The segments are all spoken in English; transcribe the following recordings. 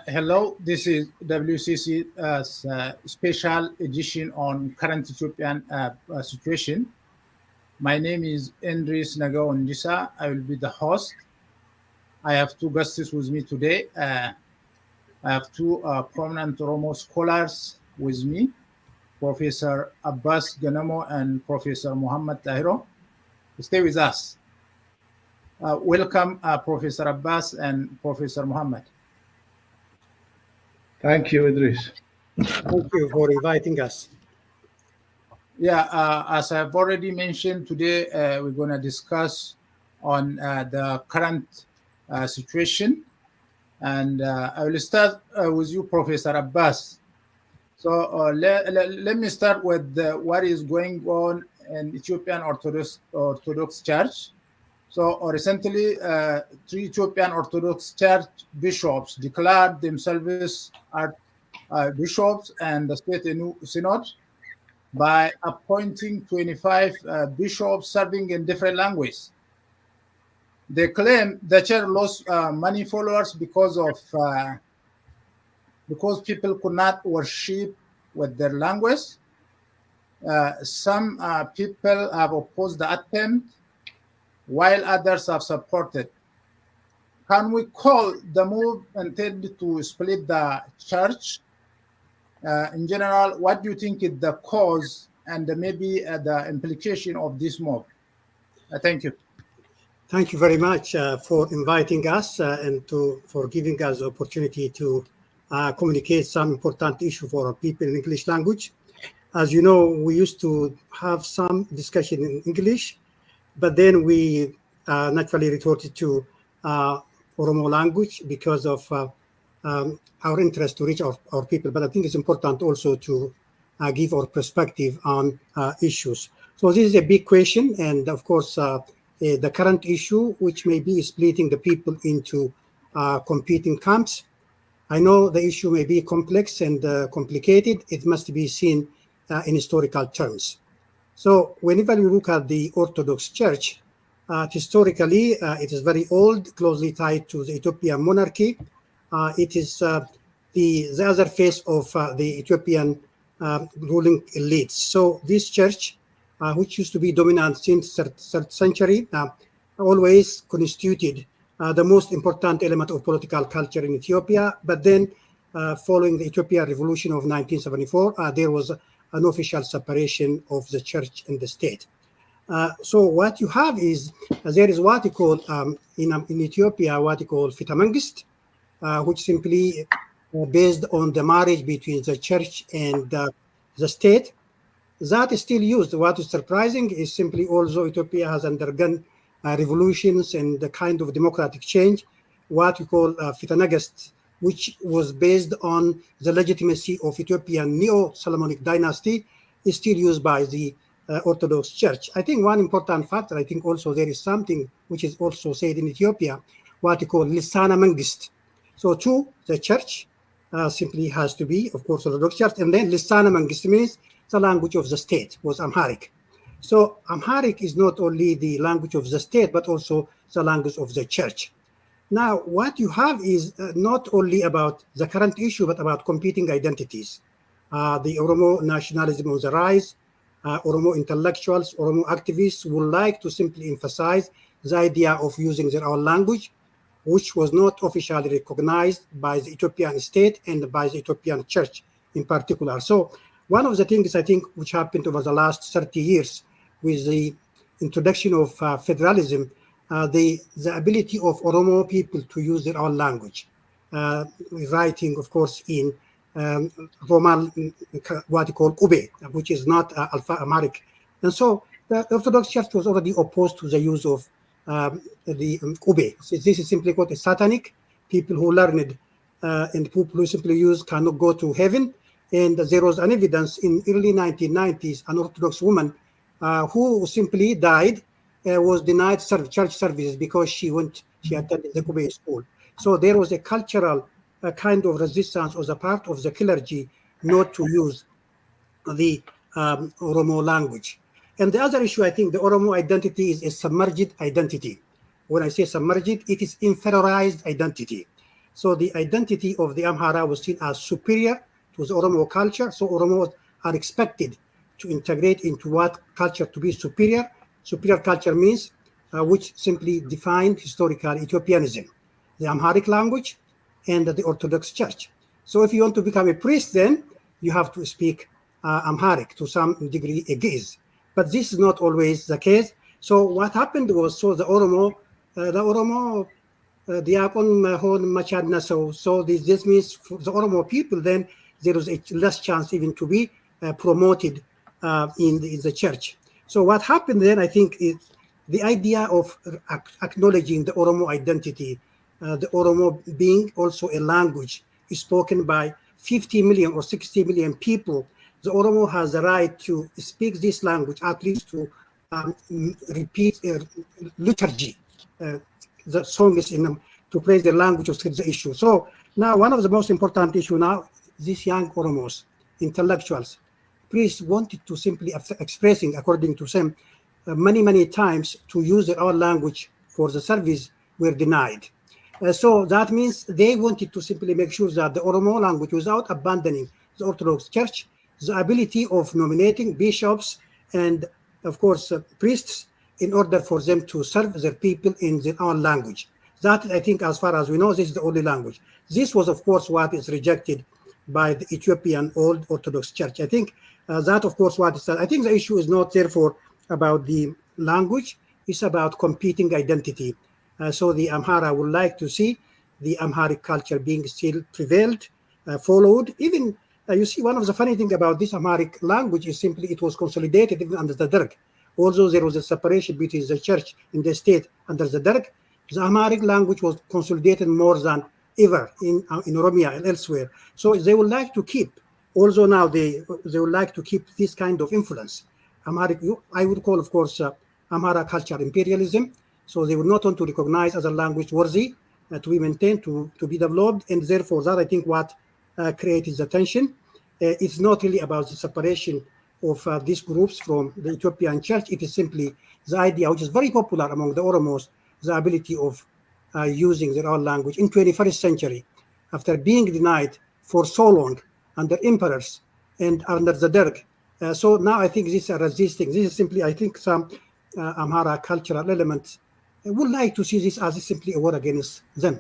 Hello, this is WCC's special edition on current Ethiopian situation. My name is Endris Nagaondisa. I will be the host. I have two guests with me today. I have two prominent Oromo scholars with me, Professor Abbas Ganamo and Professor Muhammad Tahiro. Stay with us. Welcome, Professor Abbas and Professor Muhammad. Thank you, Idris. Thank you for inviting us. Yeah, as I've already mentioned, today we're going to discuss on the current situation. And I will start with you, Professor Abbas. So let me start with what is going on in Ethiopian Orthodox Church. So recently, three Ethiopian Orthodox Church bishops declared themselves as bishops and the state synod by appointing 25 bishops serving in different languages. They claim the church lost many followers because people could not worship with their language. Some people have opposed the attempt, while others have supported. Can we call the move intended to split the church? In general, what do you think is the cause and maybe the implication of this move? Thank you. Thank you very much for inviting us and for giving us the opportunity to communicate some important issue for our people in English language. As you know, we used to have some discussion in English, but then we naturally resorted to Oromo language because of our interest to reach our people. But I think it's important also to give our perspective on issues. So this is a big question, and of course, the current issue, which may be splitting the people into competing camps. I know the issue may be complex and complicated. It must be seen in historical terms. So whenever you look at the Orthodox Church, historically, it is very old, closely tied to the Ethiopian monarchy. It is the other face of the Ethiopian ruling elites. So this church, which used to be dominant since the 3rd century, always constituted the most important element of political culture in Ethiopia. But then, following the Ethiopian Revolution of 1974, there was an official separation of the church and the state. So what you have is, there is what you call, in Ethiopia, what you call Fitamangist, which simply based on the marriage between the church and the state. That is still used. What is surprising is simply also Ethiopia has undergone revolutions and the kind of democratic change, what we call Fitanagist, which was based on the legitimacy of Ethiopian Neo-Solomonic dynasty, is still used by the Orthodox Church. I think one important factor, I think also there is something which is also said in Ethiopia, what we call Lisana Mangist. So the church simply has to be, of course, Orthodox Church, and then Lisana Mangist means the language of the state, was Amharic. So Amharic is not only the language of the state, but also the language of the church. Now, what you have is not only about the current issue, but about competing identities. The Oromo nationalism on the rise, Oromo intellectuals, Oromo activists would like to simply emphasize the idea of using their own language, which was not officially recognized by the Ethiopian state and by the Ethiopian church in particular. So one of the things I think which happened over the last 30 years with the introduction of federalism, the ability of Oromo people to use their own language, writing, of course, in Roman, what you call Ube, which is not Alpha Amharic. And so the Orthodox Church was already opposed to the use of the Ube. So this is simply called a satanic. People who learned and people who simply use cannot go to heaven. And there was an evidence in early 1990s, an Orthodox woman who simply died, was denied church services because she attended the Ube school. So there was a cultural kind of resistance on the part of the clergy not to use the Oromo language. And the other issue, I think, the Oromo identity is a submerged identity. When I say submerged, it is inferiorized identity. So the identity of the Amhara was seen as superior to the Oromo culture. So Oromos are expected to integrate into what culture to be superior. Superior culture means which simply defined historical Ethiopianism, the Amharic language, and the Orthodox Church. So if you want to become a priest, then you have to speak Amharic to some degree, Ge'ez. But this is not always the case. So what happened was, so the Oromo Diakon Mahon Machadna. So this means for the Oromo people, then there was a less chance even to be promoted in the church. So what happened then, I think, is the idea of acknowledging the Oromo identity, the Oromo being also a language spoken by 50 million or 60 million people. The Oromo has the right to speak this language, at least to repeat liturgy, the songs in them, to praise the language of the issue. So now one of the most important issue now, these young Oromos, intellectuals, priests wanted to simply expressing, according to some, many times to use their own language for the service were denied. So that means they wanted to simply make sure that the Oromo language, without abandoning the Orthodox Church, the ability of nominating bishops and, of course, priests in order for them to serve their people in their own language. That, I think, as far as we know, this is the only language. This was, of course, what is rejected by the Ethiopian Old Orthodox Church. I think that, of course, what is that. I think the issue is not, therefore, about the language. It's about competing identity. So the Amhara would like to see the Amharic culture being still prevailed, followed. Even, you see, one of the funny things about this Amharic language is simply it was consolidated even under the Derg. Although there was a separation between the church and the state under the Derg, the Amharic language was consolidated more than ever in Oromia and elsewhere. So they would like to keep, also now they would like to keep this kind of influence. Amharic, I would call, of course, Amhara culture imperialism. So they would not want to recognize as a language worthy to be maintained, to be developed, and therefore that, I think, what created the tension. It's not really about the separation of these groups from the Ethiopian church. It is simply the idea, which is very popular among the Oromos, the ability of using their own language in 21st century, after being denied for so long under emperors and under the Derg. So now I think these are resisting. This is simply, I think, some Amhara cultural elements would like to see this as simply a war against them.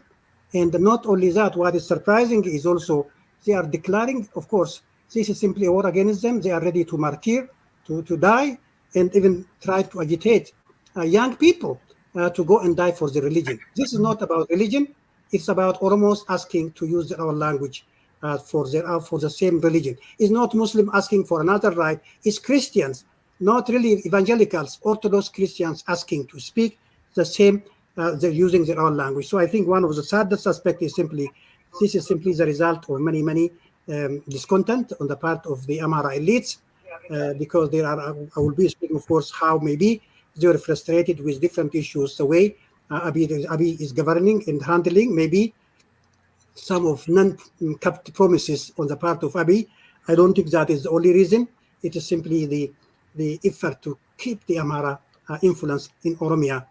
And not only that, what is surprising is also they are declaring, of course, this is simply a war against them. They are ready to martyr, to die, and even try to agitate young people to go and die for their religion. This is not about religion. It's about Oromos asking to use their own language for the same religion. It's not Muslim asking for another right. It's Christians, not really evangelicals, Orthodox Christians asking to speak the same, they're using their own language. So I think one of the saddest aspects is simply, this is simply the result of many discontent on the part of the Amhara elites, because there are, I will be speaking, of course, how maybe they were frustrated with different issues, the way Abiy is governing and handling maybe some of non-kept promises on the part of Abiy. I don't think that is the only reason. It is simply the effort to keep the Amhara influence in Oromia.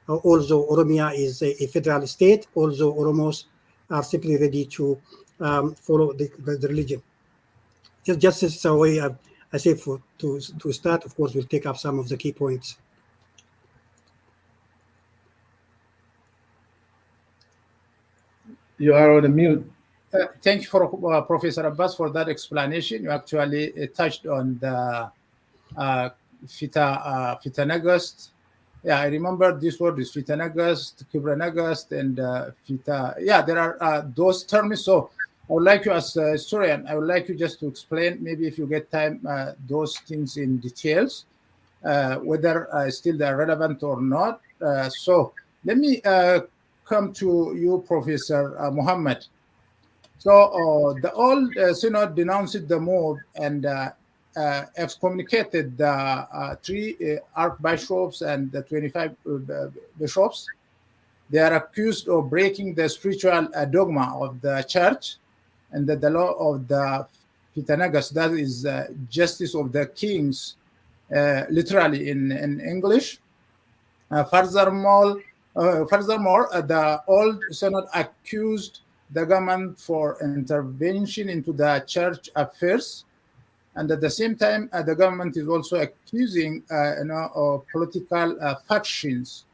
Also, Oromia is a federal state. Also, Oromos are simply ready to follow the religion. Just as a way, I say to start, of course, we'll take up some of the key points. You are on mute. Thank you for Professor Abbas for that explanation. You actually touched on the Fitanagast. Yeah, I remember this word is Fitanagast, Kibranagast, and Fita. Yeah, there are those terms. So I would like you, as a historian, I would like you just to explain, maybe if you get time, those things in details, whether still they're relevant or not. So let me come to you, Professor Muhammad. So the old synod denounced the move and excommunicated the 3 archbishops and the 25 bishops. They are accused of breaking the spiritual dogma of the church and the law of the Pitanagas, that is justice of the kings, literally in English. Furthermore, the old synod accused the government for intervention into the church affairs. And at the same time, the government is also accusing political factions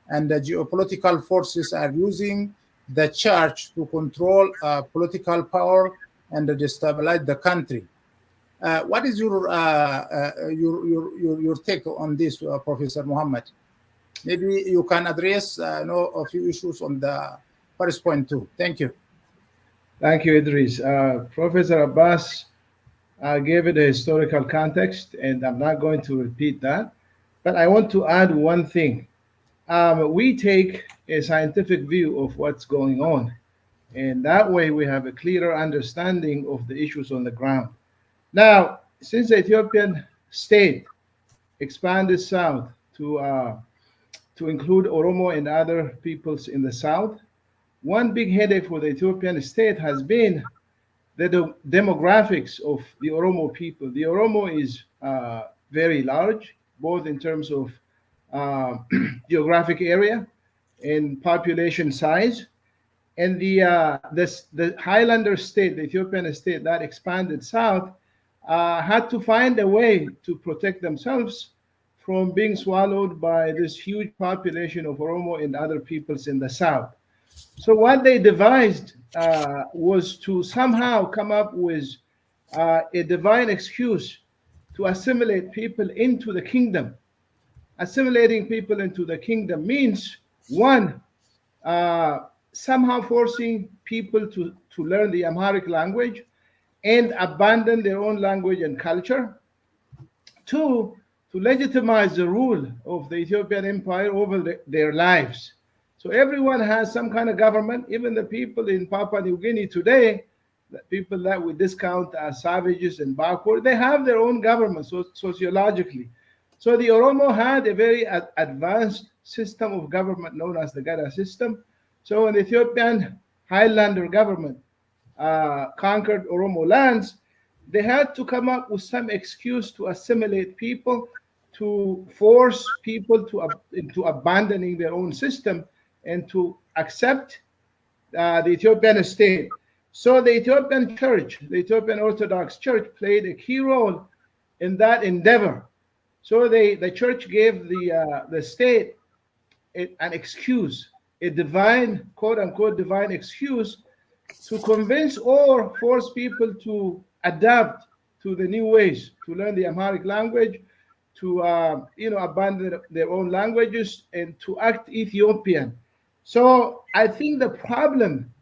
and the geopolitical forces are using the church to control political power and destabilize the country. What is your take on this, Professor Muhammad? Maybe you can address a few issues on the first point too. Thank you. Thank you, Idris. Professor Abbas gave it a historical context, and I'm not going to repeat that. But I want to add one thing. We take a scientific view of what's going on, and that way we have a clearer understanding of the issues on the ground. Now, since the Ethiopian state expanded south to include Oromo and other peoples in the south, one big headache for the Ethiopian state has been the demographics of the Oromo people. The Oromo is very large, both in terms of geographic area and population size. And the Highlander state, the Ethiopian state that expanded south, had to find a way to protect themselves from being swallowed by this huge population of Oromo and other peoples in the south. So what they devised was to somehow come up with a divine excuse to assimilate people into the kingdom. Assimilating people into the kingdom means, one, somehow forcing people to learn the Amharic language and abandon their own language and culture. Two, to legitimize the rule of the Ethiopian empire over their lives. So everyone has some kind of government, even the people in Papua New Guinea today, the people that we discount as savages and backward, they have their own government sociologically. So the Oromo had a very advanced system of government known as the Gada system. So when the Ethiopian Highlander government conquered Oromo lands, they had to come up with some excuse to assimilate people, to force people into abandoning their own system and to accept the Ethiopian state. So the Ethiopian church, the Ethiopian Orthodox Church, played a key role in that endeavor. So the church gave the state an excuse, a divine, quote unquote, divine excuse to convince or force people to adapt to the new ways, to learn the Amharic language, to abandon their own languages and to act Ethiopian. So I think the problem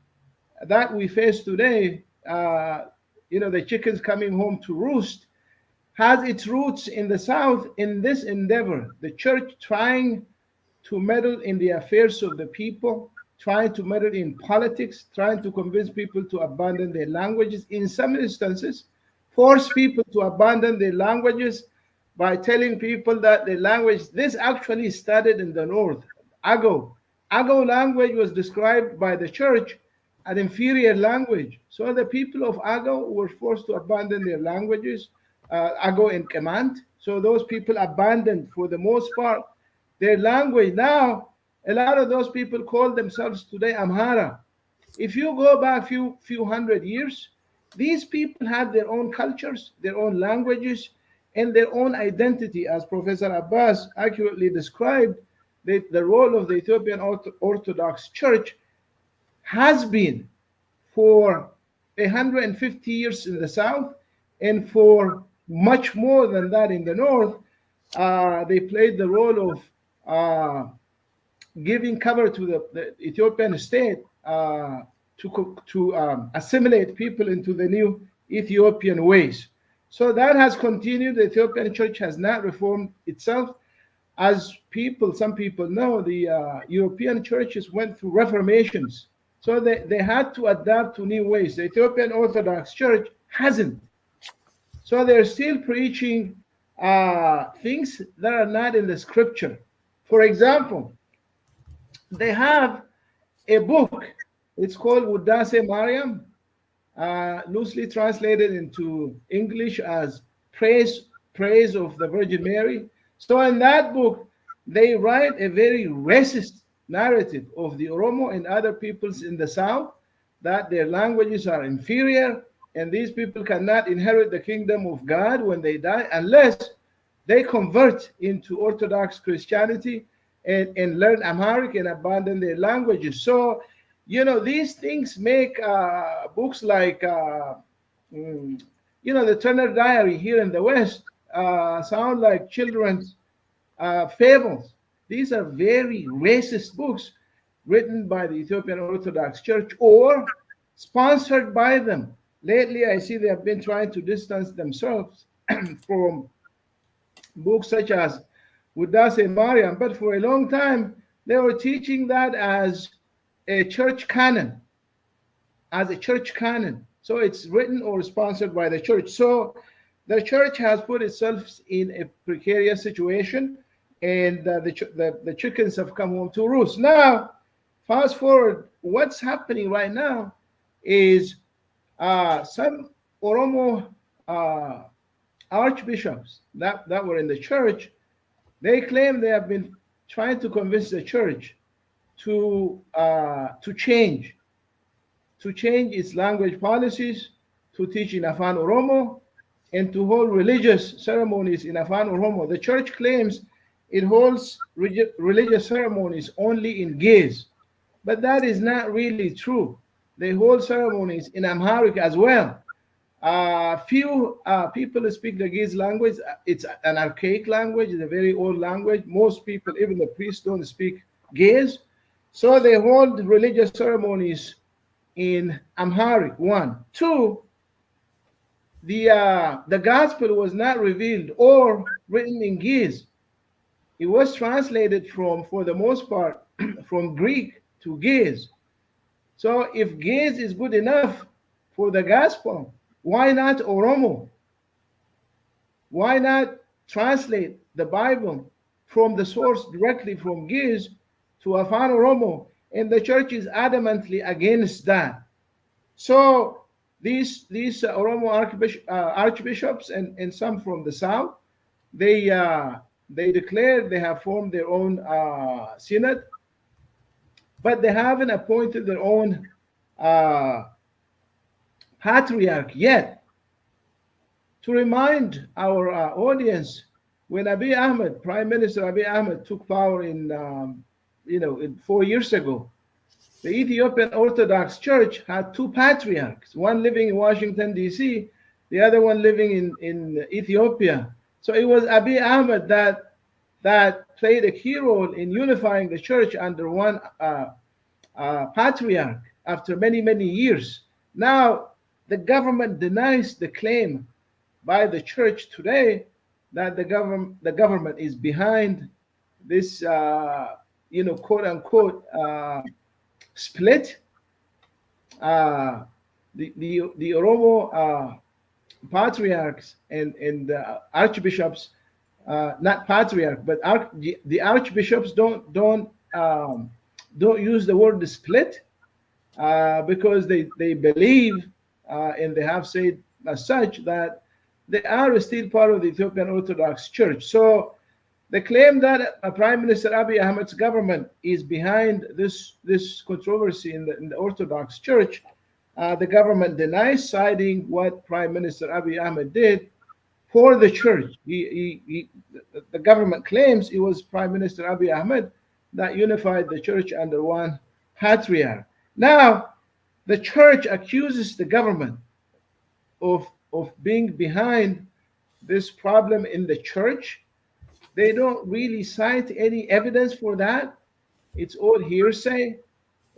that we face today, the chickens coming home to roost, has its roots in the South in this endeavor, the church trying to meddle in the affairs of the people, trying to meddle in politics, trying to convince people to abandon their languages. In some instances, force people to abandon their languages by telling people that the language, this actually started in the north, Ago. Ago language was described by the church an inferior language. So the people of Ago were forced to abandon their languages, Ago and Kemant. So those people abandoned, for the most part, their language. Now, a lot of those people call themselves today Amhara. If you go back few hundred years, these people had their own cultures, their own languages, and their own identity. As Professor Abbas accurately described, the role of the Ethiopian Orthodox Church has been for 150 years in the south, and for much more than that in the north. They played the role of giving cover to the Ethiopian state to assimilate people into the new Ethiopian ways. So that has continued. The Ethiopian church has not reformed itself. As some people know, the European churches went through reformations. So they had to adapt to new ways. The Ethiopian Orthodox Church hasn't. So they're still preaching things that are not in the scripture. For example, they have a book. It's called Wuddase Mariam, loosely translated into English as Praise of the Virgin Mary. So in that book, they write a very racist narrative of the Oromo and other peoples in the south, that their languages are inferior, and these people cannot inherit the kingdom of God when they die unless they convert into Orthodox Christianity and learn Amharic and abandon their languages. So, these things make books like, the Turner Diary here in the West sound like children's fables. These are very racist books written by the Ethiopian Orthodox Church or sponsored by them. Lately, I see they have been trying to distance themselves from books such as Wudace Mariam, but for a long time, they were teaching that as a church canon, So it's written or sponsored by the church. So the church has put itself in a precarious situation, and the chickens have come home to roost. Now, fast forward, what's happening right now is some Oromo archbishops that were in the church, they claim they have been trying to convince the church to change its language policies, to teach in Afan Oromo, and to hold religious ceremonies in Afan Oromo. The church claims it holds religious ceremonies only in Ge'ez, but that is not really true. They hold ceremonies in Amharic as well. Few people speak the Ge'ez language. It's an archaic language. It's a very old language. Most people, even the priests, don't speak Ge'ez. So they hold religious ceremonies in Amharic, one. Two, the gospel was not revealed or written in Ge'ez. It was translated for the most part, from Greek to Ge'ez. So if Ge'ez is good enough for the gospel, why not Oromo? Why not translate the Bible from the source directly from Ge'ez to Afan Oromo? And the church is adamantly against that. So these Oromo archbishops and some from the south, they declared they have formed their own synod, but they haven't appointed their own patriarch yet. To remind our audience, when Abiy Ahmed, Prime Minister Abiy Ahmed, took power in 4 years ago, the Ethiopian Orthodox Church had two patriarchs, one living in Washington, D.C., the other one living in Ethiopia. So it was Abiy Ahmed that played a key role in unifying the church under one patriarch after many, many years. Now, the government denies the claim by the church today that the government is behind this, quote unquote, split. The Oromo patriarchs and archbishops, not patriarch, but the archbishops don't use the word split because they believe and they have said as such that they are still part of the Ethiopian Orthodox Church. So the claim that Prime Minister Abiy Ahmed's government is behind this controversy in the Orthodox Church, the government denies, citing what Prime Minister Abiy Ahmed did for the church. The government claims it was Prime Minister Abiy Ahmed that unified the church under one patriarch. Now, the church accuses the government of being behind this problem in the church. They don't really cite any evidence for that. It's all hearsay,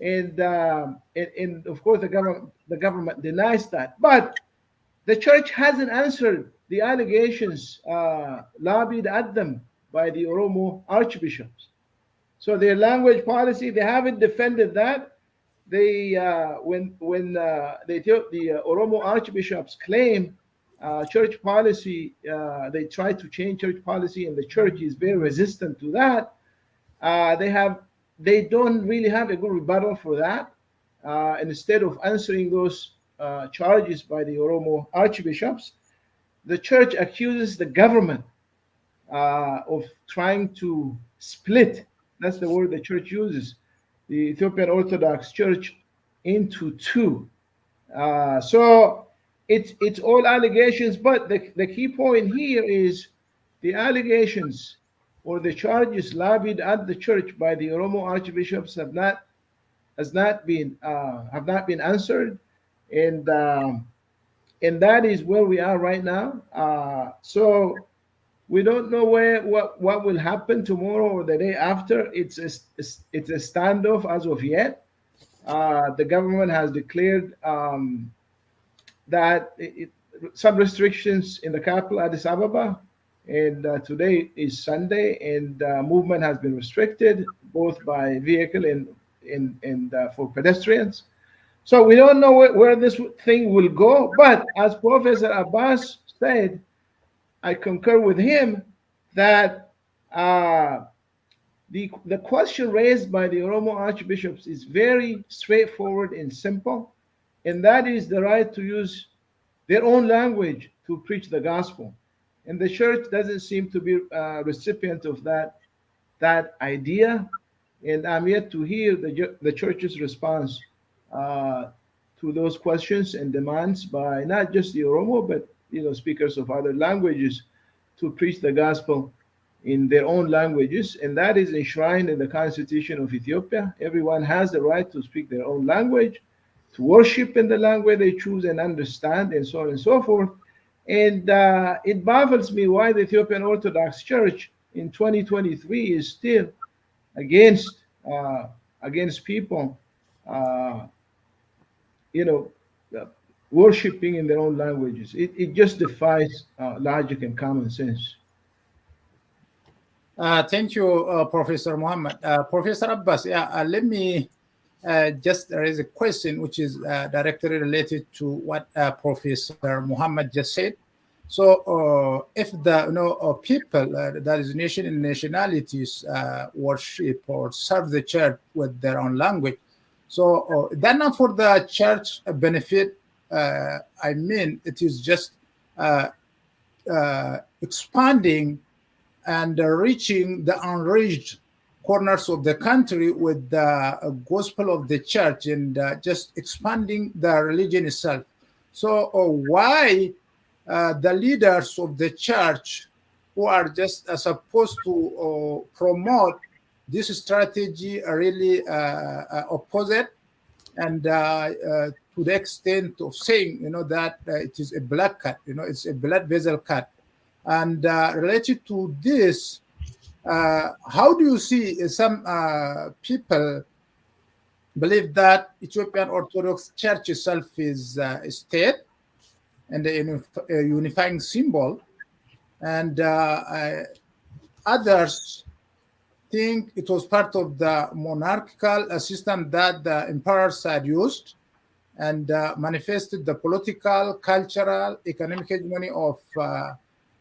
and of course the government denies that. But the church hasn't answered the allegations lobbied at them by the Oromo archbishops. So their language policy, they haven't defended that. They when the Oromo archbishops claim church policy, they try to change church policy, and the church is very resistant to that. They don't really have a good rebuttal for that. And instead of answering those charges by the Oromo archbishops, the church accuses the government of trying to split. That's the word the church uses. The Ethiopian Orthodox Church into two. So it's all allegations, but the key point here is the allegations or the charges levied at the church by the Oromo archbishops have not been answered, and that is where we are right now. So we don't know what will happen tomorrow or the day after. It's a standoff as of yet. The government has declared that some restrictions in the capital, Addis Ababa, and today is Sunday, and movement has been restricted both by vehicle and for pedestrians. So we don't know where this thing will go. But as Professor Abbas said, I concur with him that the question raised by the Oromo archbishops is very straightforward and simple, and that is the right to use their own language to preach the gospel. And the church doesn't seem to be a recipient of that idea, and I'm yet to hear the church's response to those questions and demands by not just the Oromo, but speakers of other languages to preach the gospel in their own languages, and that is enshrined in the Constitution of Ethiopia. Everyone has the right to speak their own language, to worship in the language they choose and understand, and so on and so forth. And it baffles me why the Ethiopian Orthodox Church in 2023 is still against people, worshiping in their own languages. It just defies logic and common sense. Thank you, Professor Muhammad. Professor Abbas, let me just raise a question which is directly related to what Professor Muhammad just said. So, if the people, that is nation and nationalities, worship or serve the church with their own language, so then not for the church benefit. I mean, it is just expanding and reaching the unreached corners of the country with the gospel of the church and just expanding the religion itself. So why the leaders of the church who are just supposed to promote this strategy are really opposite, and to the extent of saying, that it is a black cat, it's a blood vessel cat. And related to this, how do you see some people believe that Ethiopian Orthodox Church itself is a state and a unifying symbol, and others think it was part of the monarchical system that the emperors had used and manifested the political, cultural, economic hegemony of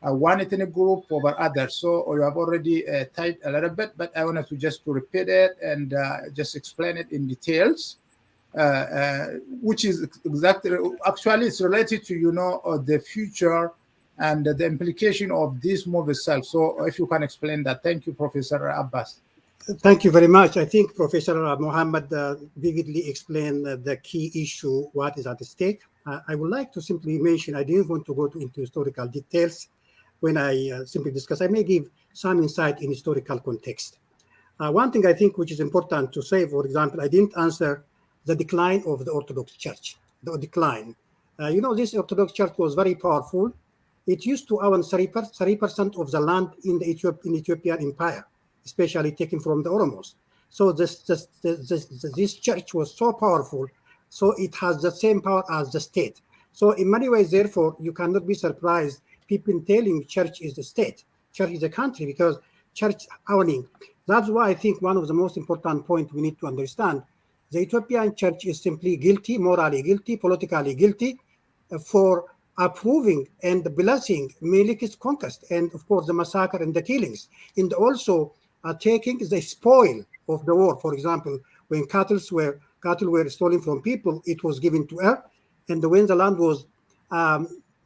one ethnic group over others. So you have already typed a little bit, but I wanted to just to repeat it and just explain it in details, which is exactly, actually it's related to, the future and the implication of this move itself. So if you can explain that. Thank you, Professor Abbas. Thank you very much. I think Professor Muhammad vividly explained the key issue, what is at stake. I would like to simply mention, I didn't want to go into historical details when I simply discuss. I may give some insight in historical context. One thing I think which is important to say, for example, I didn't answer the decline of the Orthodox Church, the decline. This Orthodox Church was very powerful. It used to own 30% of the land in the Ethiopian Empire, especially taken from the Oromos. So this church was so powerful, so it has the same power as the state. So in many ways, therefore, you cannot be surprised people telling church is the state, church is a country, because church owning. That's why I think one of the most important points we need to understand, the Ethiopian church is simply guilty, morally guilty, politically guilty for approving and blessing Melik's conquest, and of course the massacre and the killings, and also taking the spoil of the war. For example, when cattle were stolen from people, it was given to her, and when the land was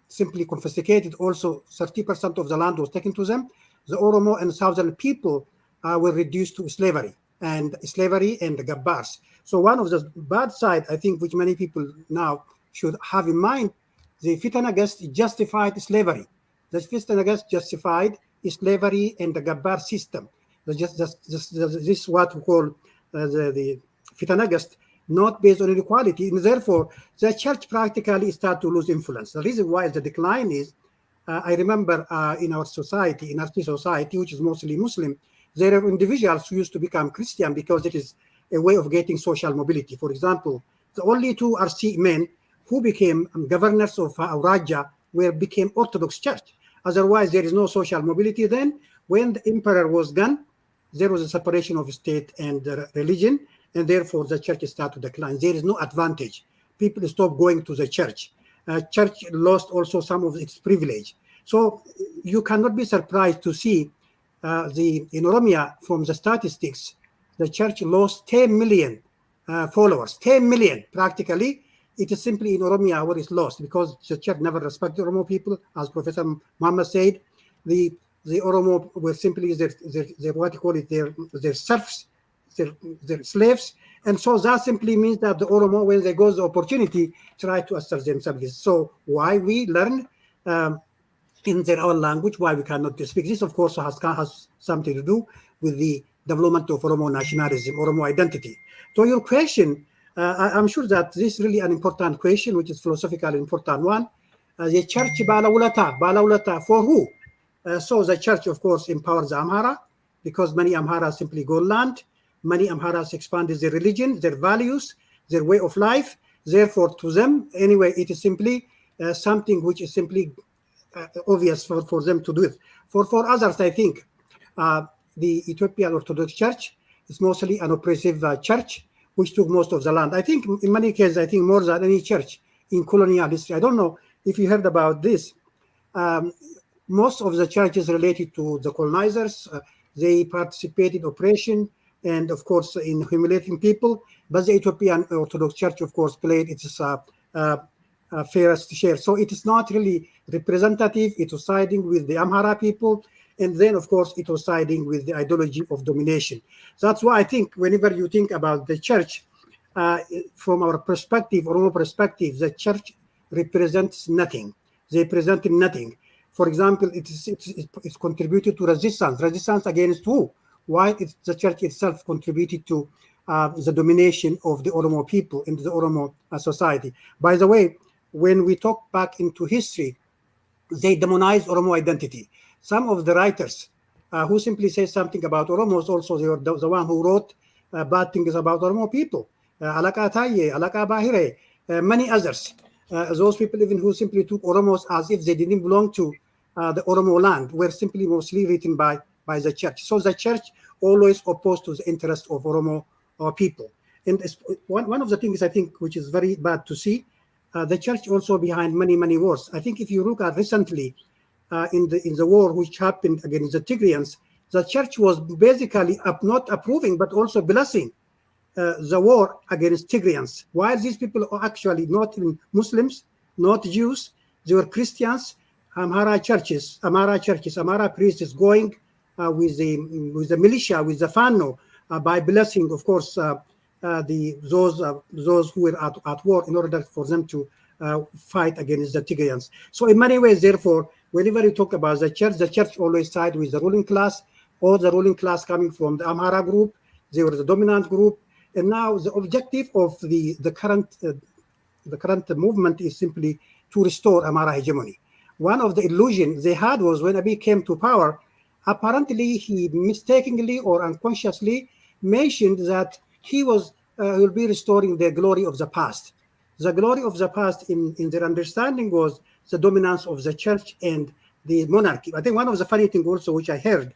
simply confiscated, also 30% of the land was taken to them. The Oromo and Southern people were reduced to slavery. and slavery and the gabbars. So one of the bad side, I think, which many people now should have in mind, the Fitanagast justified slavery. The Fitanagast justified slavery and the gabbar system. This is what we call the Fitanagast, not based on inequality, and therefore the church practically start to lose influence. The reason why the decline is, I remember in our society, in our society, which is mostly Muslim, there are individuals who used to become Christian because it is a way of getting social mobility. For example, the only two RC men who became governors of Raja became Orthodox Church. Otherwise, there is no social mobility then. When the emperor was gone, there was a separation of state and religion, and therefore the church started to decline. There is no advantage. People stop going to the church. Church lost also some of its privilege. So you cannot be surprised to see in Oromia, from the statistics, the church lost 10 million followers, 10 million practically. It is simply in Oromia where it's lost because the church never respected Oromo people. As Professor Muhammad said, the Oromo were simply their what you call it, their serfs, their slaves. And so that simply means that the Oromo, when they got the opportunity, try to assert themselves. So why we learn in their own language, why we cannot speak? This, of course, has something to do with the development of Oromo nationalism, Oromo identity. To your question, I'm sure that this is really an important question, which is philosophically important one. The church balawulata for who? So the church, of course, empowers the Amhara because many Amharas simply go land. Many Amharas expanded their religion, their values, their way of life. Therefore, to them, anyway, it is simply something which is simply obvious for them to do it. For others, I think the Ethiopian Orthodox Church is mostly an oppressive church which took most of the land. I think in many cases, I think more than any church in colonial history. I don't know if you heard about this. Most of the churches related to the colonizers, they participated in oppression and, of course, in humiliating people. But the Ethiopian Orthodox Church, of course, played its fairest share. So it is not really representative. It was siding with the Amhara people. And then, of course, it was siding with the ideology of domination. That's why I think whenever you think about the church, from our perspective, Oromo perspective, the church represents nothing. They presented nothing. For example, it's contributed to resistance. Resistance against who? Why the church itself contributed to the domination of the Oromo people in the Oromo society. By the way, when we talk back into history, they demonized Oromo identity. Some of the writers who simply say something about Oromos, also they were the one who wrote bad things about Oromo people. Alaka Taye, Alaka Bahire, many others. Those people even who simply took Oromos as if they didn't belong to the Oromo land were simply mostly written by the church. So the church always opposed to the interest of Oromo people. And one of the things I think which is very bad to see, the church also behind many, many wars. I think if you look at recently in the war which happened against the Tigrayans, the church was basically not approving but also blessing the war against Tigrayans. While these people are actually not even Muslims, not Jews, they were Christians. Amhara priests going with the militia, with the Fano, by blessing, of course, those who were at war in order for them to fight against the Tigrayans. So in many ways, therefore, whenever you talk about the church always side with the ruling class, or the ruling class coming from the Amhara group. They were the dominant group. And now the objective of the current movement is simply to restore Amhara hegemony. One of the illusions they had was when Abiy came to power, apparently he mistakenly or unconsciously mentioned that he will be restoring the glory of the past. The glory of the past in their understanding was the dominance of the church and the monarchy. I think one of the funny things also which I heard,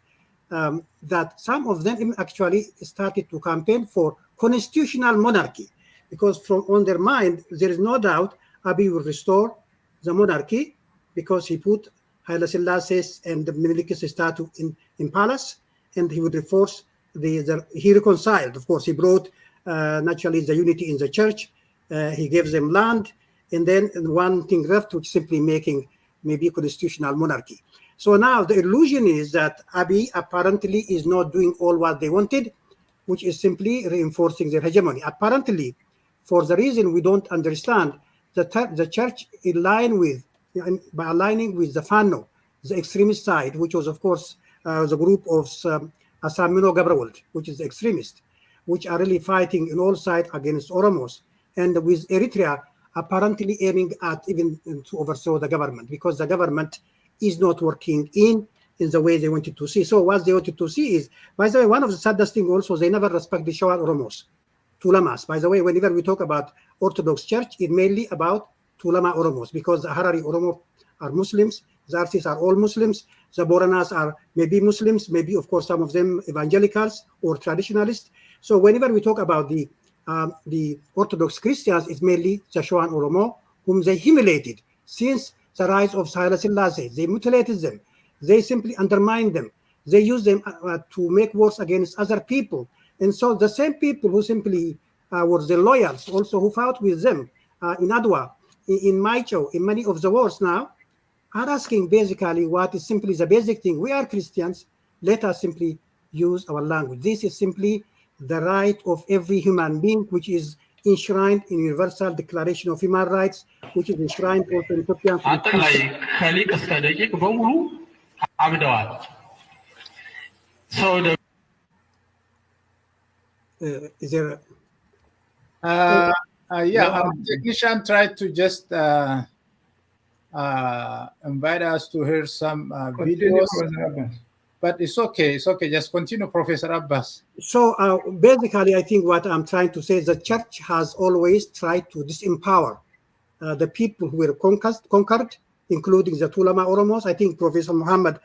that some of them actually started to campaign for constitutional monarchy, because on their mind, there is no doubt Abiy will restore the monarchy because he put Haile Selassie's and the Menelik's statue in palace, and he would enforce he reconciled. Of course, he brought naturally the unity in the church. He gave them land, and then one thing left, which simply making maybe constitutional monarchy. So now the illusion is that Abiy apparently is not doing all what they wanted. which is simply reinforcing their hegemony. Apparently, for the reason we don't understand, the church by aligning with the Fano, the extremist side, which was, of course, the group of Asamino Gabrawold, which is extremist, which are really fighting in all sides against Oromos, and with Eritrea apparently aiming at even to overthrow the government, because the government is not working in the way they wanted to see. So what they wanted to see is, by the way, one of the saddest things also, they never respect the Shawar Oromos, Tulamas. By the way, whenever we talk about Orthodox Church, it's mainly about Tulama Oromos, because the Harari Oromo are Muslims, the Arsis are all Muslims, the Boranas are maybe Muslims, maybe, of course, some of them evangelicals or traditionalists. So whenever we talk about the Orthodox Christians, it's mainly the Shoan Oromo, whom they humiliated since the rise of Haile Selassie. They mutilated them. They simply undermined them. They used them to make wars against other people. And so the same people who simply were the loyals, also who fought with them in Adwa, in Maicho, in many of the wars now, are asking basically what is simply the basic thing. We are Christians. Let us simply use our language. This is simply the right of every human being, which is enshrined in Universal Declaration of Human Rights, which is enshrined also in Ethiopian So the is there? technician tried to just invite us to hear some videos, but it's okay. It's okay. Just continue, Professor Abbas. So basically, I think what I'm trying to say is the church has always tried to disempower the people who were conquered, including the Tulama Oromos. I think Professor Muhammad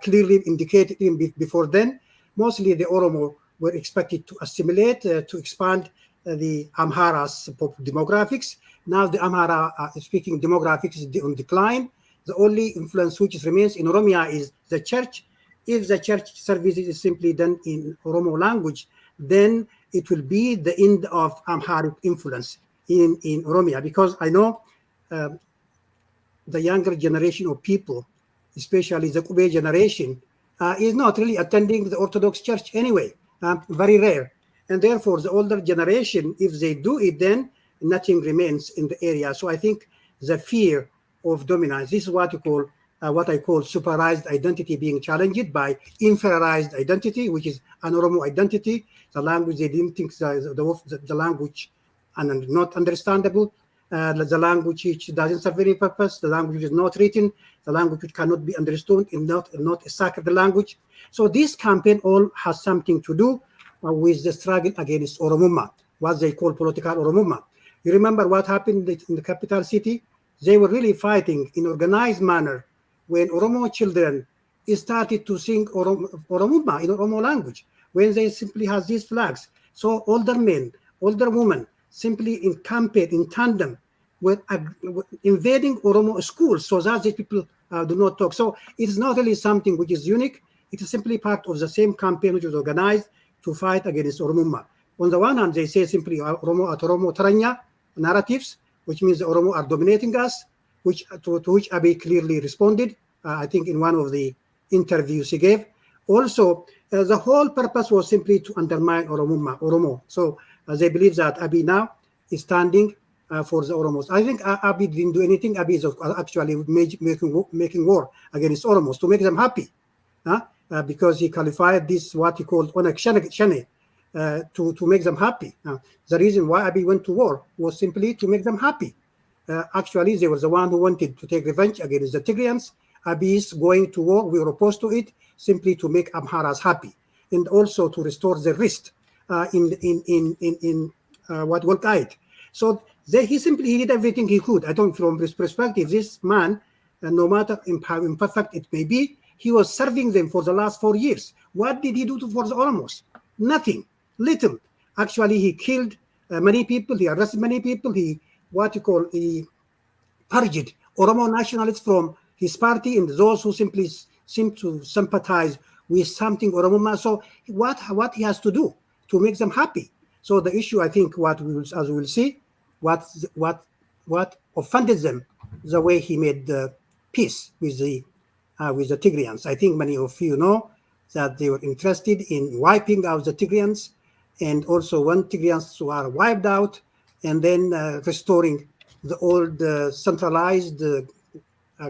clearly indicated before then. Mostly the Oromo were expected to assimilate, to expand the Amhara's demographics. Now the Amhara speaking demographics is on decline. The only influence which remains in Oromia is the church. If the church services is simply done in Oromo language, then it will be the end of Amharic influence in Oromia, because I know the younger generation of people, especially the Kube generation, is not really attending the Orthodox Church anyway, very rare. And therefore, the older generation, if they do it, then nothing remains in the area. So I think the fear of dominance, this is what I call superized identity being challenged by inferiorized identity, which is an Oromo identity, the language they didn't think the language and not understandable, the language which doesn't serve any purpose, the language which is not written, the language which cannot be understood, and not a sacred language. So this campaign all has something to do with the struggle against Oromuma, what they call political Oromuma. You remember what happened in the capital city? They were really fighting in organized manner when Oromo children started to sing Oromuma in Oromo language, when they simply have these flags. So older men, older women, simply in campaign, in tandem, were invading Oromo schools so that these people do not talk. So it is not really something which is unique. It is simply part of the same campaign which was organized to fight against Oromuma. On the one hand, they say simply Oromo at Oromo Taranya narratives, which means the Oromo are dominating us, to which Abiy clearly responded, I think in one of the interviews he gave. Also, the whole purpose was simply to undermine Oromo. So they believe that Abiy now is standing for the Oromos. I think Abiy didn't do anything. Abiy is actually making war against Oromos to make them happy, because he qualified this what he called onek shene, to make them happy. The reason why Abiy went to war was simply to make them happy. Actually, they were the one who wanted to take revenge against the Tigrayans. Abiy is going to war. We were opposed to it simply to make Amharas happy, and also to restore the rest in what Wolkite. So he simply did everything he could. I don't, from this perspective, this man, no matter how imperfect it may be, he was serving them for the last 4 years. What did he do for the Oromos? Nothing, little. Actually, he killed many people. He arrested many people. He purged Oromo nationalists from his party and those who simply seem to sympathize with something Oromoma. So what he has to do to make them happy? So the issue, I think, as we will see, what offended them, the way he made peace with the Tigrayans. I think many of you know that they were interested in wiping out the Tigrayans and also when Tigrayans were wiped out, and then restoring the old centralized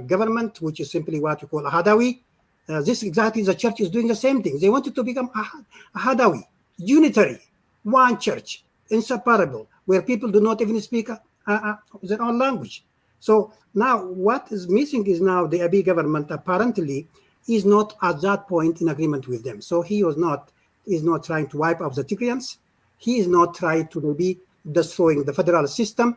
government, which is simply what we call a Hadawi. This exactly the church is doing the same thing. They wanted to become a Hadawi, unitary, one church, inseparable, where people do not even speak their own language. So now what is missing is now the Abiy government apparently is not at that point in agreement with them. So he is not trying to wipe out the Tigrayans. He is not trying to maybe destroying the federal system.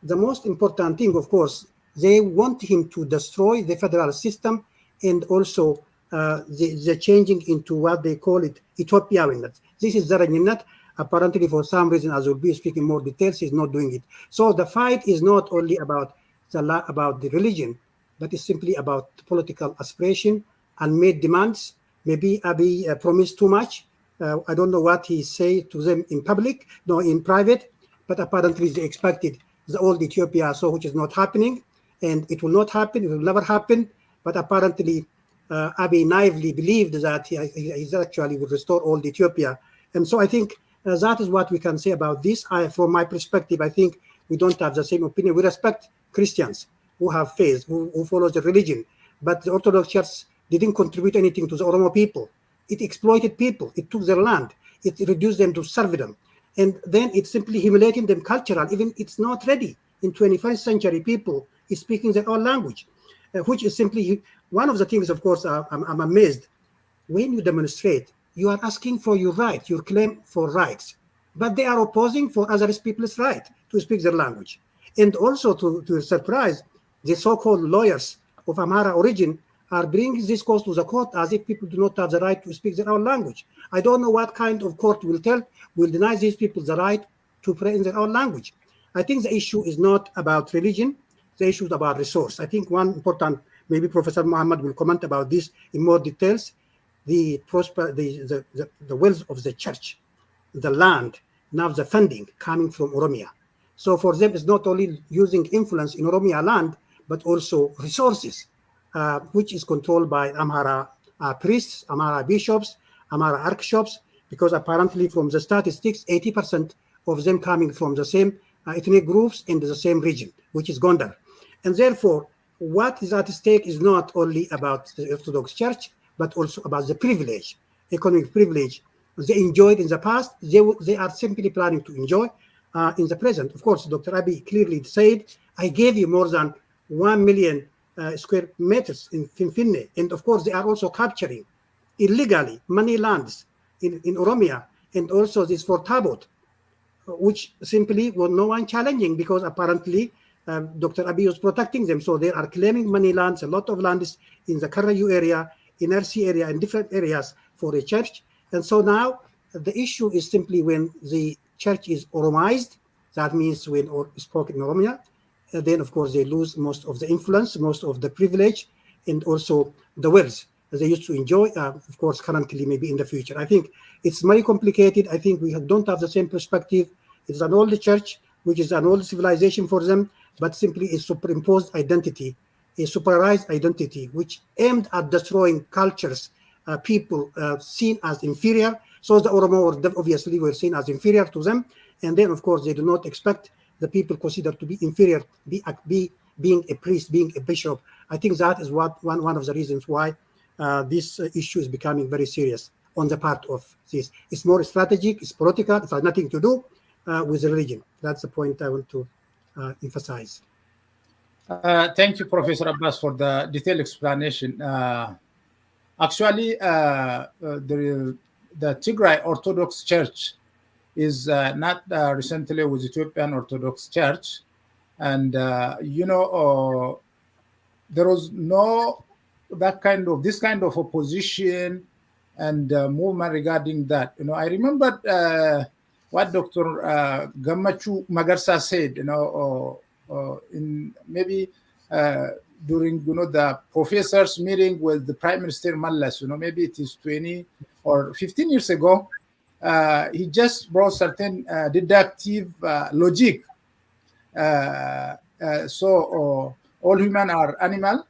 The most important thing, of course, they want him to destroy the federal system and also the changing into what they call it Ethiopian. This is Zaraninat. Apparently, for some reason, as we'll be speaking more details, he's not doing it. So the fight is not only about the religion, but it's simply about political aspiration and made demands. Maybe Abiy promised too much. I don't know what he say to them in public, no, in private, but apparently they expected the old Ethiopia, so which is not happening, and it will not happen. It will never happen. But apparently, Abiy naively believed that he actually will restore old Ethiopia, and so I think that is what we can say about this. From my perspective, I think we don't have the same opinion. We respect Christians who have faith, who follow the religion, but the Orthodox Church didn't contribute anything to the Oromo people. It exploited people. It took their land. It reduced them to serfdom. And then it's simply humiliating them cultural. Even it's not ready. In 21st century, people is speaking their own language, which is simply one of the things, of course, I'm amazed. When you demonstrate, you are asking for your right, your claim for rights. But they are opposing for other people's right to speak their language. And also, to your surprise, the so-called lawyers of Amhara origin are bringing this cause to the court as if people do not have the right to speak their own language. I don't know what kind of court will deny these people the right to pray in their own language. I think the issue is not about religion, the issue is about resource. I think one important, maybe Professor Muhammad will comment about this in more details, the wealth of the church, the land, now the funding coming from Oromia. So for them, it's not only using influence in Oromia land, but also resources, which is controlled by Amhara priests, Amhara bishops, Amhara archbishops, because apparently from the statistics, 80% of them coming from the same ethnic groups in the same region, which is Gondar. And therefore, what is at stake is not only about the Orthodox Church, but also about the privilege, economic privilege they enjoyed in the past, they are simply planning to enjoy in the present. Of course, Dr. Abiy clearly said, I gave you more than 1 million square meters in Finfinne. And of course, they are also capturing illegally many lands in Oromia, and also this for Tabot, which simply was no one challenging because apparently Dr. Abiy was protecting them. So they are claiming many lands, a lot of lands in the Karayu area, in RC area, and different areas for a church. And so now the issue is simply when the church is Oromized, that means when spoken in Oromia, then of course they lose most of the influence, most of the privilege, and also the wealth they used to enjoy, of course, currently, maybe in the future. I think it's very complicated. I think we don't have the same perspective. It's an old church, which is an old civilization for them, but simply a superimposed identity, a superized identity, which aimed at destroying cultures, people seen as inferior. So the Oromo obviously were seen as inferior to them. And then, of course, they do not expect the people considered to be inferior, being a priest, being a bishop. I think that is one of the reasons why this issue is becoming very serious on the part of this. It's more strategic, it's political, it has nothing to do with religion. That's the point I want to emphasize. Thank you, Professor Abbas, for the detailed explanation. Actually, the Tigray Orthodox Church is not recently with Ethiopian Orthodox Church, and there was no this kind of opposition and movement regarding that. I remember what Dr. Gammachu Magarsa said. In maybe during the professors' meeting with the Prime Minister Mallas. Maybe it is 20 or 15 years ago. He just brought certain deductive logic. So all human are animal,